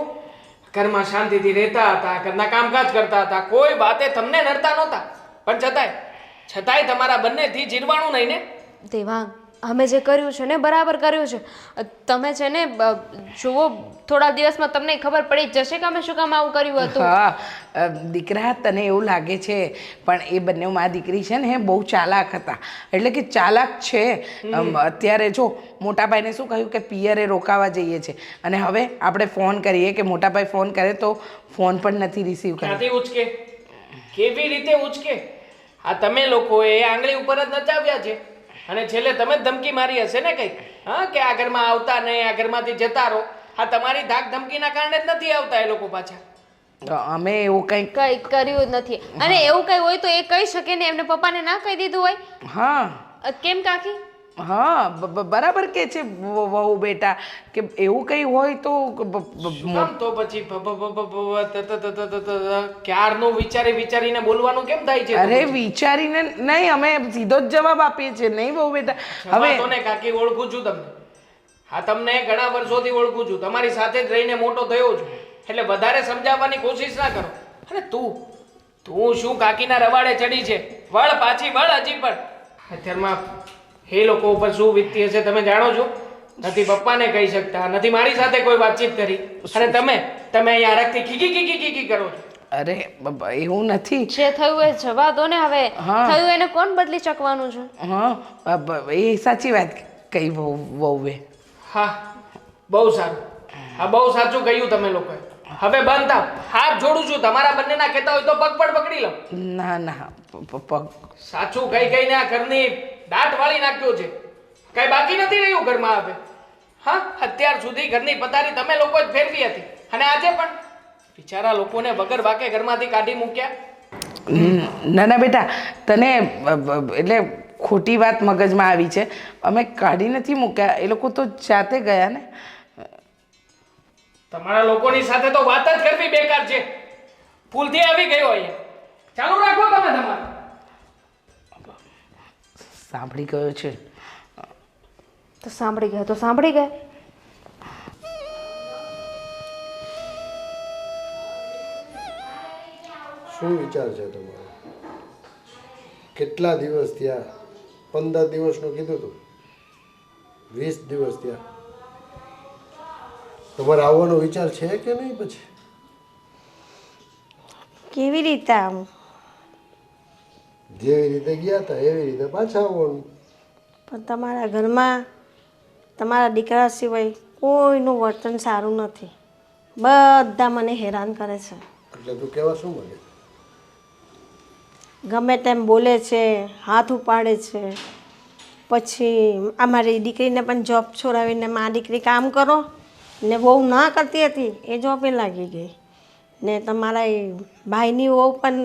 ઘરમાં શાંતિથી રહેતા હતા, ઘરના કામકાજ કરતા હતા, કોઈ વાતે તમને નડતા નહોતા. પણ છતાંય તમારા બંનેથી જીરવાણું નહીં ને. દેવાંગ, અમે જે કર્યું છે ને બરાબર કર્યું છે. તમે છે ને જુઓ, થોડા દિવસમાં તમને ખબર પડી જ જશે કે અમે શું કામ આવું કર્યું હતું. હા દીકરા, તને એવું લાગે છે, પણ એ બંને મા દીકરી છે ને એ બહુ ચાલાક હતા. એટલે કે ચાલાક છે. અત્યારે જો મોટાભાઈને શું કહ્યું કે પિયરે રોકાવા જઈએ છે, અને હવે આપણે ફોન કરીએ કે મોટાભાઈ ફોન કરે તો ફોન પણ નથી રિસીવ કરતા. ક્યાંથી ઉચકે? કેવી રીતે ઉચકે? આ તમે લોકોએ આંગળી ઉપર જ નચાવ્યા છે, અને છેલ્લે તમે જ ધમકી મારી હશે ને કંઈક, કે આ ઘરમાં આવતા નહીં, આ ઘરમાંથી જતા રહો. આ તમારી ધાક ધમકીના કારણે જ નથી આવતા એ લોકો પાછા. અમે એવું કંઈક કઈ કર્યું જ નથી. અને એવું કઈ હોય તો એ કહી શકે ને, એમને પપ્પાને ના કહી દીધું હોય. હા કેમ કાકી? હા, બરાબર કે છે વહુ બેટા, કે એવું કંઈ હોય તો શું કામ તો પછી ક્યારનું વિચારીને બોલવાનું કેમ થાય છે? અરે વિચારીને નહીં, અમે સીધો જ જવાબ આપીએ છીએ. નહીં વહુ બેટા, હવે તો ને કાકી, ઓળખું છું તમને. હા, તમને ઘણા વર્ષોથી ઓળખું છું. તમારી સાથે જ રહીને મોટો થયો છું, એટલે વધારે સમજાવવાની કોશિશ ના કરો. અને તું શું કાકીના રવાડે ચડી છે? વળ પાછી વળ હજી પણ. અત્યારમાં એ લોકો ઉપર શું વીતતી હશે તમે જાણો છો? નથી પપ્પાને કહી શકતા, નથી મારી સાથે કોઈ વાતચીત કરી, અને તમે અહીંયા હરખથી ખીકી કરો છો. અરે એવું નથી. જે થયું એ જવા દો ને હવે. થયું એને કોણ બદલી શકવાનું છે? હા, એ સાચી વાત કહી વહુએ. હા, બહુ સારું. હા, બહુ સાચું કહ્યું તમે લોકોએ. હવે બંધ થાવ. હાથ જોડું છું. તમારા બંનેના કહેતા હોય તો પગ પણ પકડી લો. ના પગ. સાચું કહીને આ ઘરની દાંત વાળી નાખ્યો છે. કઈ બાકી નથી રહ્યું ઘરમાં હવે. હા, અત્યાર સુધી ઘરની પથારી તમે લોકો જ ફેરવી હતી, અને આજે પણ બિચારા લોકોને વગર વાકે ઘરમાંથી કાઢી મૂક્યા. ના બેટા, તને એટલે ખોટી વાત મગજમાં આવી છે. અમે કાઢી નથી મૂક્યા, એ લોકો તો જાતે ગયા ને. તમારા લોકોની સાથે તો વાત જ કરવી બેકાર છે. ભૂલથી આવી ગયો અહીંયા. ચાલુ રાખો તમે તમારું. સાંભળી ગયો છે. તો સાંભળી ગયા. શું વિચાર છે તમારો? કેટલા દિવસ થયા? 15 દિવસનું કીધું હતું, 20 દિવસ થયા. તમારે આવવાનો વિચાર છે કે નહીં? પછી કેવી રીતે આમ? જેવી રીતે ગયા હતા એવી રીતે પાછા આવવાનું. પણ તમારા ઘરમાં તમારા દીકરા સિવાય કોઈનું વર્તન સારું નથી. બધા મને હેરાન કરે છે. એટલે તું કહેવા શું માંગે? ગમે તેમ બોલે છે, હાથ ઉપાડે છે. પછી અમારી દીકરીને પણ જોબ છોડાવીને મા દીકરી કામ કરો ને વહુ ના કરતી હતી એ જોબે લાગી ગઈ. ને તમારા એ ભાઈની વહુ પણ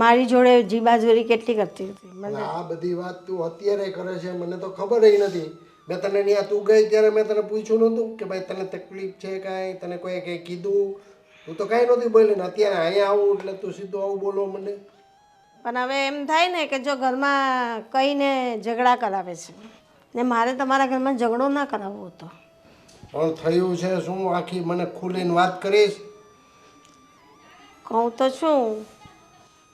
મારી જોડે જીબાજોરી કેટલી કરતી હતી. આ બધી વાત તું અત્યારે કરે છે, મને તો ખબર નથી. મેં તને ત્યાં તું ગઈ ત્યારે મેં તને પૂછ્યું નહોતું કે ભાઈ તને તકલીફ છે કાંઈ? તને કોઈ કંઈ કીધું? તું તો કાંઈ નહોતી બોલી ને અત્યારે અહીંયા આવું એટલે તું સીધું આવું બોલો મને. પણ હવે એમ થાય ને કે જો ઘરમાં કહીને ઝઘડા કરાવે છે, ને મારે તમારા ઘરમાં ઝઘડો ના કરાવવો હતો. પણ થયું છે શું? આખી મને ખુલીને વાત કરીશ. કહું તો છું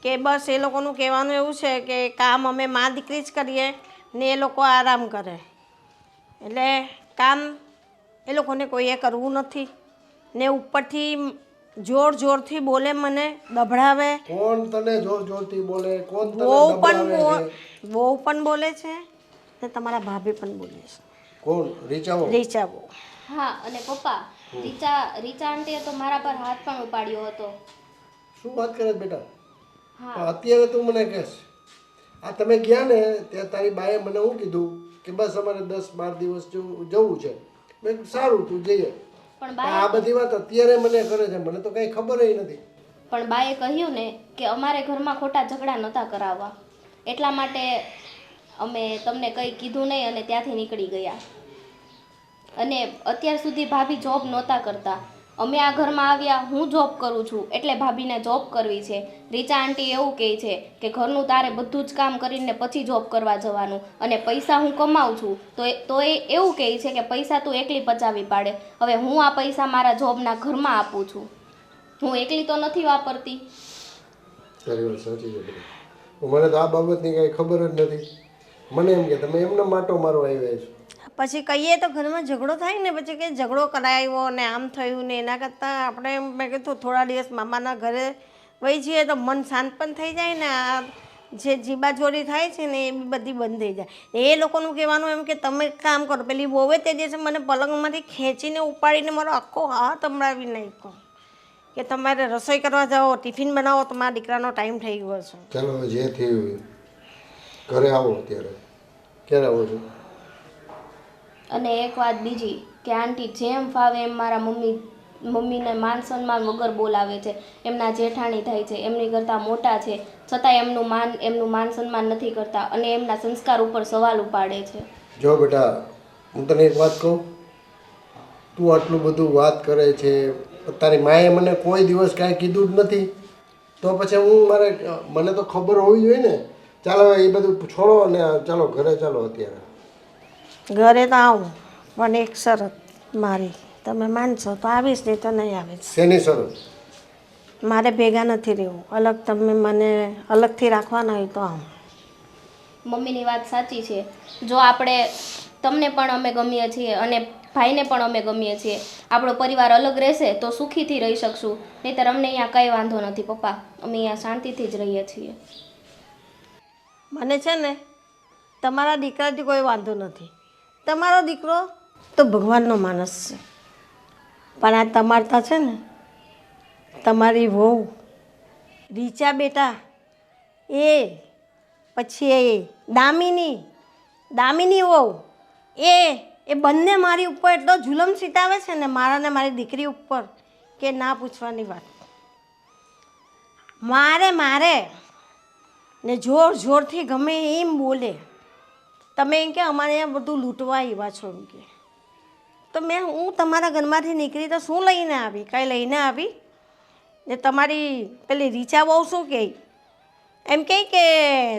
કે બસ એ લોકોનું કહેવાનું એવું છે કે કામ અમે મા દીકરી જ કરીએ ને એ લોકો આરામ કરે. એટલે કામ એ લોકોને કોઈએ કરવું નથી, ને ઉપરથી જોર જોરથી બોલે, મને દભડાવે. કોણ તને જોર જોરથી બોલે? કોણ તને બહુ પણ દબાવે છે? બહુ પણ બોલે છે ને તમારા ભાભી પણ બોલે છે. કોણ? રીચાઓ? રીચા બહુ. હા અને પપ્પા, રીચા આંટીએ તો મારા પર હાથ પણ ઉપાડ્યો હતો. શું વાત કરે છે બેટા? હા. પણ અત્યારે તું મને કહેશ, આ તમે ગયા ને ત્યાં તારી બાએ મને શું કીધું કે બસ અમારે 10-12 દિવસ જવું છે. મેં કીધું સારું, તું જઈએ. પણ પણ આ બધી વાત અત્યારે મને કરે છે, મને તો કંઈ ખબર નથી. પણ બાએ કહ્યું ને કે અમારે ઘરમાં ખોટા ઝઘડા નહોતા કરાવવા, એટલા માટે અમે તમને કંઈ કીધું નહીં અને ત્યાંથી નીકળી ગયા. અને અત્યાર સુધી ભાભી જોબ નહોતા કરતા. અમે આ ઘરમાં આવ્યા, હું જોબ કરું છું એટલે ભાભીને જોબ કરવી છે. રીચા આંટી એવું કહે છે કે ઘરનું તારે બધું જ કામ કરીને પછી જોબ કરવા જવાનું, અને પૈસા હું કમાઉં છું તો એ એવું કહે છે કે પૈસા તું એકલી પચાવી પાડે. હવે હું આ પૈસા મારા જોબના ઘરમાં આપું છું, હું એકલી તો નથી વાપરતી. તારી વાત સાચી છે બેટા. મને તો આ બાબતની કાંઈ ખબર જ નથી. મને એમ કે તમે એમનો માટો મારવા આવ્યા છો. પછી કહીએ તો ઘરમાં ઝઘડો થાય ને, પછી કે ઝઘડો કરાવ્યો ને આમ થયું ને, એના કરતાં આપણે મેં કીધું થોડા દિવસ મામાના ઘરે વહી જઈએ તો મન શાંત પણ થઈ જાય ને, આ જે જીબાજોરી થાય છે ને એ બી બધી બંધ થઈ જાય. એ લોકોનું કહેવાનું એમ કે તમે કામ કરો. પેલી વોવે તે દિવસે મને પલંગમાંથી ખેંચીને ઉપાડીને મારો આખો હાથ સંભળાવી નાખ્યો કે તમારે રસોઈ કરવા જાઓ, ટિફિન બનાવો, તમારા દીકરાનો ટાઈમ થઈ ગયો છે. ચાલો હવે જે થયું ઘરે આવો. અત્યારે ક્યારે આવો છો? અને એક વાત બીજી કે આંટી જેમ ફાવે એમ મારા મમ્મીને માન સન્માન વગર બોલાવે છે. એમના જેઠાણી થાય છે, એમની કરતાં મોટા છે, છતાં એમનું માન સન્માન નથી કરતા અને એમના સંસ્કાર ઉપર સવાલ ઉપાડે છે. જો બેટા, હું તને એક વાત કહું, તું આટલું બધું વાત કરે છે, તારી માએ મને કોઈ દિવસ કાંઈ કીધું જ નથી, તો પછી મને તો ખબર હોવી જોઈએ ને. ચાલો એ બધું છોડો ને ચાલો ઘરે ચાલો. અત્યારે ઘરે તો આવું, પણ એક શરત મારી, તમે માનશો તો આવીશ, નહીં તો નહીં આવીશ. શેની શરત? મારે ભેગા નથી રહેવું, અલગ તમે મને અલગથી રાખવાના હોય તો આવું. મમ્મીની વાત સાચી છે. જો તમને પણ અમે ગમીએ છીએ અને ભાઈને પણ અમે ગમીએ છીએ, આપણો પરિવાર અલગ રહેશે તો સુખીથી રહી શકશું, નહીંતર અમને અહીંયા કંઈ વાંધો નથી પપ્પા, અમે અહીંયા શાંતિથી જ રહીએ છીએ. મને છે ને તમારા દીકરાથી કોઈ વાંધો નથી. તમારો દીકરો તો ભગવાનનો માણસ છે, પણ આ તમારતા છે ને તમારી વહુ રીચા બેટા, એ પછી એ દામિની વહુ, એ બંને મારી ઉપર એટલો જુલમ સીતાવે છે ને, મારા ને મારી દીકરી ઉપર, કે ના પૂછવાની વાત. મારે ને જોર જોરથી ગમે એમ બોલે. તમે એમ કે અમારે અહીંયા બધું લૂંટવા એવા છો એમ કે. તો હું તમારા ઘરમાંથી નીકળી તો શું લઈને આવી? કાંઈ લઈને આવી? ને તમારી પેલી રીચા બહુ શું કહે, એમ કહે કે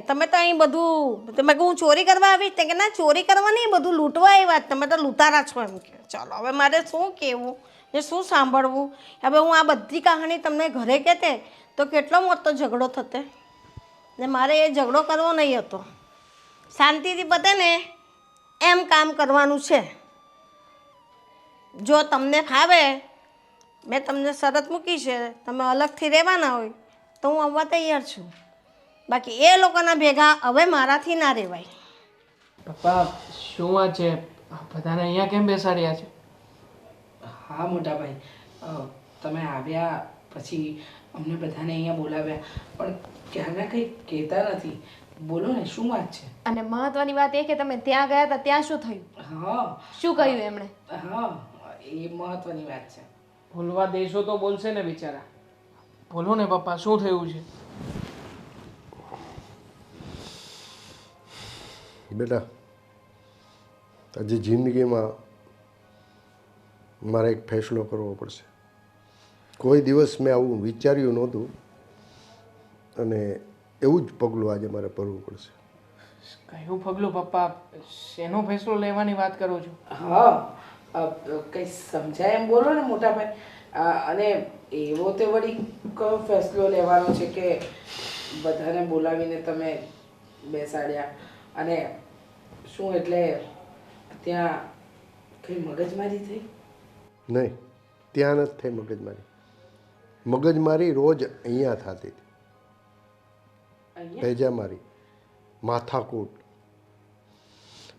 તમે તો અહીં બધું, તમે હું ચોરી કરવા આવી? તે કે ના, ચોરી કરવા નહીં, બધું લૂંટવા આવ્યા, તમે તો લૂંટારા છો એમ કે. ચાલો હવે મારે શું કહેવું ને શું સાંભળવું? હવે હું આ બધી કહાણી તમને ઘરે કહેતે તો કેટલો મોટો ઝઘડો થતે, ને મારે એ ઝઘડો કરવો નહીં હતો. શાંતિથી પતે ને એમ કામ કરવાનું છે. જો તમને ફાવે, મેં તમને શરત મૂકી છે, તમે અલગથી રહેવાના હોય તો હું આવવા તૈયાર છું, બાકી એ લોકોના ભેગા હવે મારાથી ના રહેવાય. પપ્પા શું વાત છે? બધાને અહીંયા કેમ બેસાડ્યા છે? હા મોટા ભાઈ, તમે આવ્યા પછી અમને બધાને અહીંયા બોલાવ્યા, પણ ક્યારના કંઈ કહેતા નથી. બોલો ને, શું વાત છે? અને મહત્વની વાત એ કે તમે ત્યાં ગયા હતા, ત્યાં શું થયું? હા, શું કહ્યું એમણે? હા, એ મહત્વની વાત છે. બોલવા દેશો તો બોલશે ને બિચારા. બોલો ને પપ્પા, શું થયું છે? બેટા, આજે જિંદગીમાં મારે એક ફેસલો કરવો પડશે. કોઈ દિવસ મેં આવું વિચાર્યું નહોતું, અને એવું જ પગલું આજે મારે ભરવું પડશે. કયું પગલું પપ્પા? શેનો ફેસલો લેવાની વાત કરો છો? હા, કંઈ સમજાય એમ બોલો ને મોટા ભાઈ. અને એવો તે વળી કયો ફેસલો લેવાનો છે કે બધાને બોલાવીને તમે બેસાડ્યા? અને શું એટલે ત્યાં કંઈ મગજમારી થઈ? નહીં, ત્યાં નથી થઈ મગજમારી. મગજમારી રોજ અહીંયા થતી હતી, ભેજામારી, માથાકૂટ.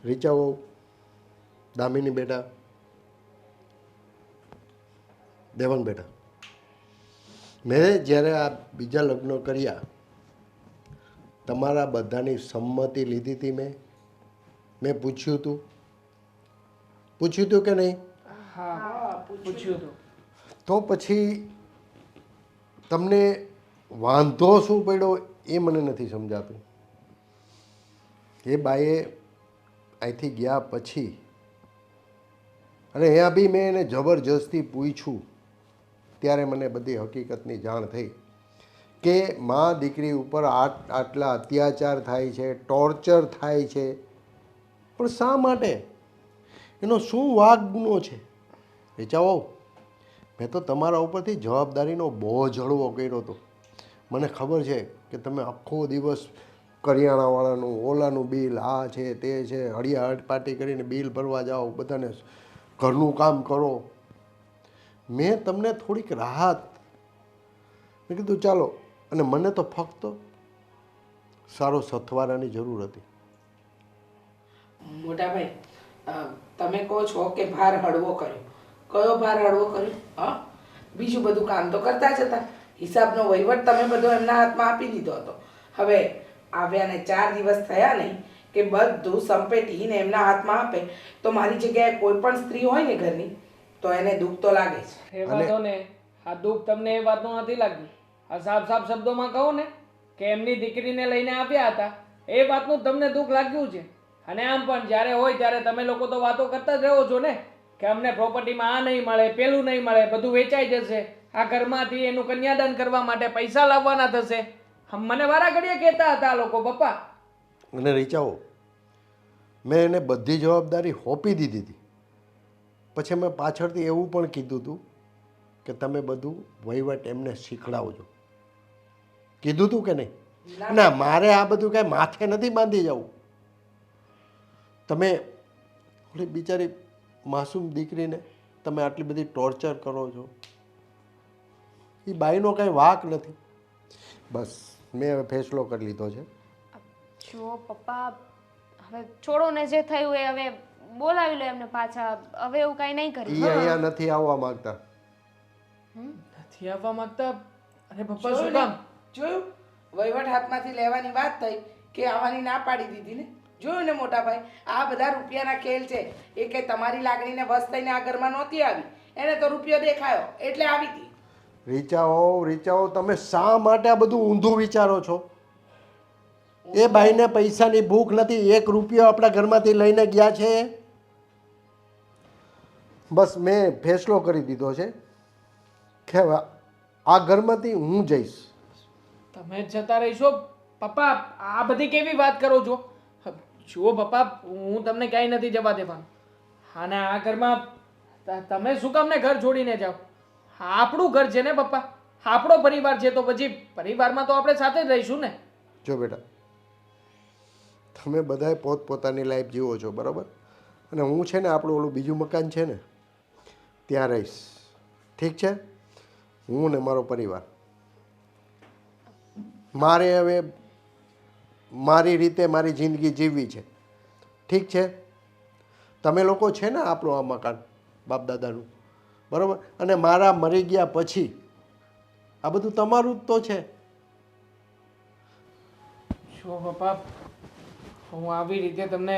રીચાઓ, દામિની બેટા, દેવાંગ બેટા, મેં જ્યારે આ બીજા લગ્ન કર્યા તમારા બધાની સંમતિ લીધી હતી. મેં પૂછ્યું હતું કે નહીં? હા પૂછ્યું હતું. તો પછી તમને વાંધો શું પડ્યો એ મને નથી સમજાતું. એ બાઈએ અહીંથી ગયા પછી અને અહીંયા બી મેં એને જબરજસ્તી પૂછ્યું ત્યારે મને બધી હકીકતની જાણ થઈ કે મા દીકરી ઉપર આટલા અત્યાચાર થાય છે, ટોર્ચર થાય છે, પણ શા માટે? એનો શું વાંક ગુનો છે? વેચાવો, મેં તો તમારા ઉપરથી જવાબદારીનો બોજ હળવો કર્યો હતો. મને ખબર છે કે તમે આખો દિવસ કરિયાણાવાળાનું, ઓલાનું બિલ, આ છે તે છે, હળિયા હટપાટી કરીને બિલ ભરવા જાઓ, બધાને ઘરનું કામ કરો. મેં તમને થોડીક રાહત, મેં કીધું ચાલો. અને મને તો ફક્ત સારો સથવારાની જરૂર હતી. મોટાભાઈ, તમે કહો છો કે ભાર હળવો કર્યો. કયો ભાર હળવો કર્યો? હા, બીજું બધું કામ તો કરતા જ હતા. હિસાબનો વહીવટ તમે બધો એમના હાથમાં આપી દીધો હતો. હવે આવ્યાને 4 દિવસ થયા નહીં કે બધું સંપેટીને એમના હાથમાં આપે તો મારી જગ્યાએ કોઈ પણ સ્ત્રી હોય ને ઘરની તો એને દુઃખ તો લાગે છે. એ વાતો ને આ દુઃખ તમને એ વાતનું નથી લાગ્યું? આ સાફ સાફ શબ્દોમાં કહો ને કે એમની દીકરીને લઈને આવ્યા હતા એ વાતનું તમને દુઃખ લાગ્યું છે. અને આમ પણ જ્યારે હોય ત્યારે તમે લોકો તો વાતો કરતા જ રહો છો ને કે અમને પ્રોપર્ટીમાં આ નહીં મળે, પેલું નહીં મળે, બધું વેચાઈ જશે, આ ઘરમાંથી એનું કન્યાદાન કરવા માટે પૈસા લાવવાના થશે. મને વારા ઘડીએ કહેતા હતા આ લોકો પપ્પા. અને રીચાઓ, મેં એને બધી જવાબદારી સોંપી દીધી હતી. પછી મેં પાછળથી એવું પણ કીધું હતું કે તમે બધું વહીવટ એમને શીખડાવજો. કીધું હતું કે નહીં? ના, મારે આ બધું કાંઈ માથે નથી બાંધી જવું. તમે ઓલી બિચારી માસૂમ દીકરીને તમે આટલી બધી ટોર્ચર કરો છો. એ બાઈનો કાંઈ વાંક નથી. બસ મેં હવે ફેસલો કરી લીધો છે. જો પપ્પા, હવે છોડો ને, જે થયું એ હવે બોલાવી લો એમને પાછા. હવે એવું કાંઈ નહીં કરી. એ અહીંયા નથી આવવા માંગતા. નથી આવવા માંગતા? અરે પપ્પા શું કામ? જોયું, વહીવટ હાથમાંથી લેવાની વાત થઈ કે આવવાની ના પાડી દીધી ને. જોયું ને મોટા ભાઈ, આ બધા રૂપિયાના ખેલ છે. એ કે તમારી લાગણીને વશ થઈને આ ઘરમાં નહોતી આવી, એને તો રૂપિયો દેખાયો એટલે આવી હતી. રીચાઓ, તમે શા માટે આ બધું ઊંધું વિચારો છો? એ બાઈને પૈસાની ભૂખ નથી. 1 રૂપિયો આપણા ઘરમાંથી લઈને ગયા છે. બસ મેં ફેસલો કરી દીધો છે કે આ ઘરમાંથી હું જઈશ. તમે જતા રહીશો પપ્પા? આ બધી કેવી વાત કરો છો? જુઓ પપ્પા, હું તમને ક્યાંય નથી જવા દેવાનું. અને આ ઘરમાં તમે શું કામને ઘર છોડીને જાઓ? આપણું ઘર છે ને પપ્પા, આપણો પરિવાર છે, તો પછી પરિવારમાં તો આપણે સાથે જ રહીશું ને. જો બેટા, તમે બધાએ પોતપોતાની લાઈફ જીવો છો, બરાબર? અને હું છે ને આપણું ઓલું બીજું મકાન છે ને ત્યાં રહીશ. ઠીક છે? હું ને મારો પરિવાર. મારે હવે મારી રીતે મારી જિંદગી જીવવી છે. ઠીક છે? તમે લોકો છે ને આપણું આ મકાન બાપ દાદાનું, બરાબર? અને મારા મરી ગયા પછી આ બધું તમારું જ તો છે. જો પપ્પા, હું આવી રીતે તમને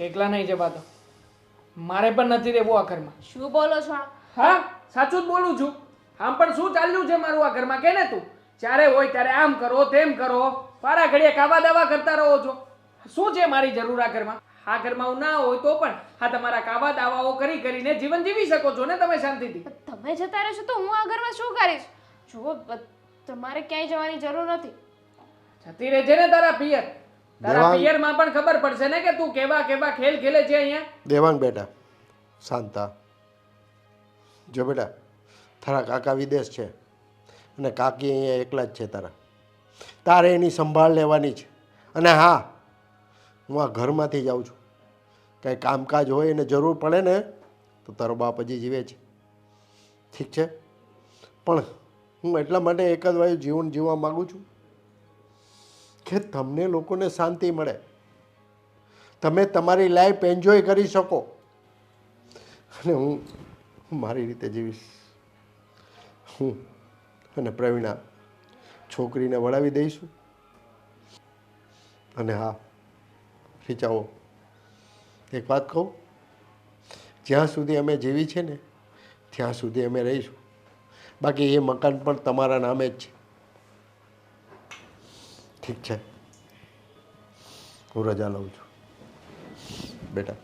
એકલા નહીં જવા દઉં. મારે પણ નથી રહેવું આ ઘરમાં. શું બોલો છો? હા, સાચું જ બોલું છું. આમ પણ શું ચાલ્યું છે મારું આ ઘરમાં કે ને તું? જ્યારે હોય ત્યારે આમ કરો તેમ કરો, વારા ઘડીએ કાવા દાવા કરતા રહો છો. શું છે મારી જરૂર આ ઘરમાં? આ ઘરમાં હું ના હોય તો પણ આ તમારા કાવા દાવાઓ કરી કરીને જીવન જીવી શકો છો ને તમે શાંતિથી. તમે જતા રહેશો તો હું આ ઘરમાં શું કરીશ? જુઓ, તમારે ક્યાંય જવાની જરૂર નથી. જતી રહે છે ને તારા પિયર. તારા પિયરમાં પણ ખબર પડશે ને કે તું કેવા કેવા ખેલ ખેલે છે અહીંયા. દેવાંગ બેટા, શાંતા. જો બેટા, તારા કાકા વિદેશ છે અને કાકી અહીંયા એકલા જ છે તારા. તારે એની સંભાળ લેવાની છે. અને હા, હું આ ઘરમાંથી જાઉં છું. કાંઈ કામકાજ હોય એને જરૂર પડે ને તો તારો બાપ હજી જીવે છે. ઠીક છે? પણ હું એટલા માટે એક જ વાયુ જીવન જીવવા માગું છું કે તમને લોકોને શાંતિ મળે, તમે તમારી લાઈફ એન્જોય કરી શકો અને હું મારી રીતે જીવીશ. હું અને પ્રવીણા છોકરીને વળાવી દઈશું. અને હા રીચાઓ, એક વાત કહું, જ્યાં સુધી અમે જીવી છે ને ત્યાં સુધી અમે રહીશું. બાકી એ મકાન પણ તમારા નામે જ છે. ઠીક છે, હું રજા લઉં છું બેટા.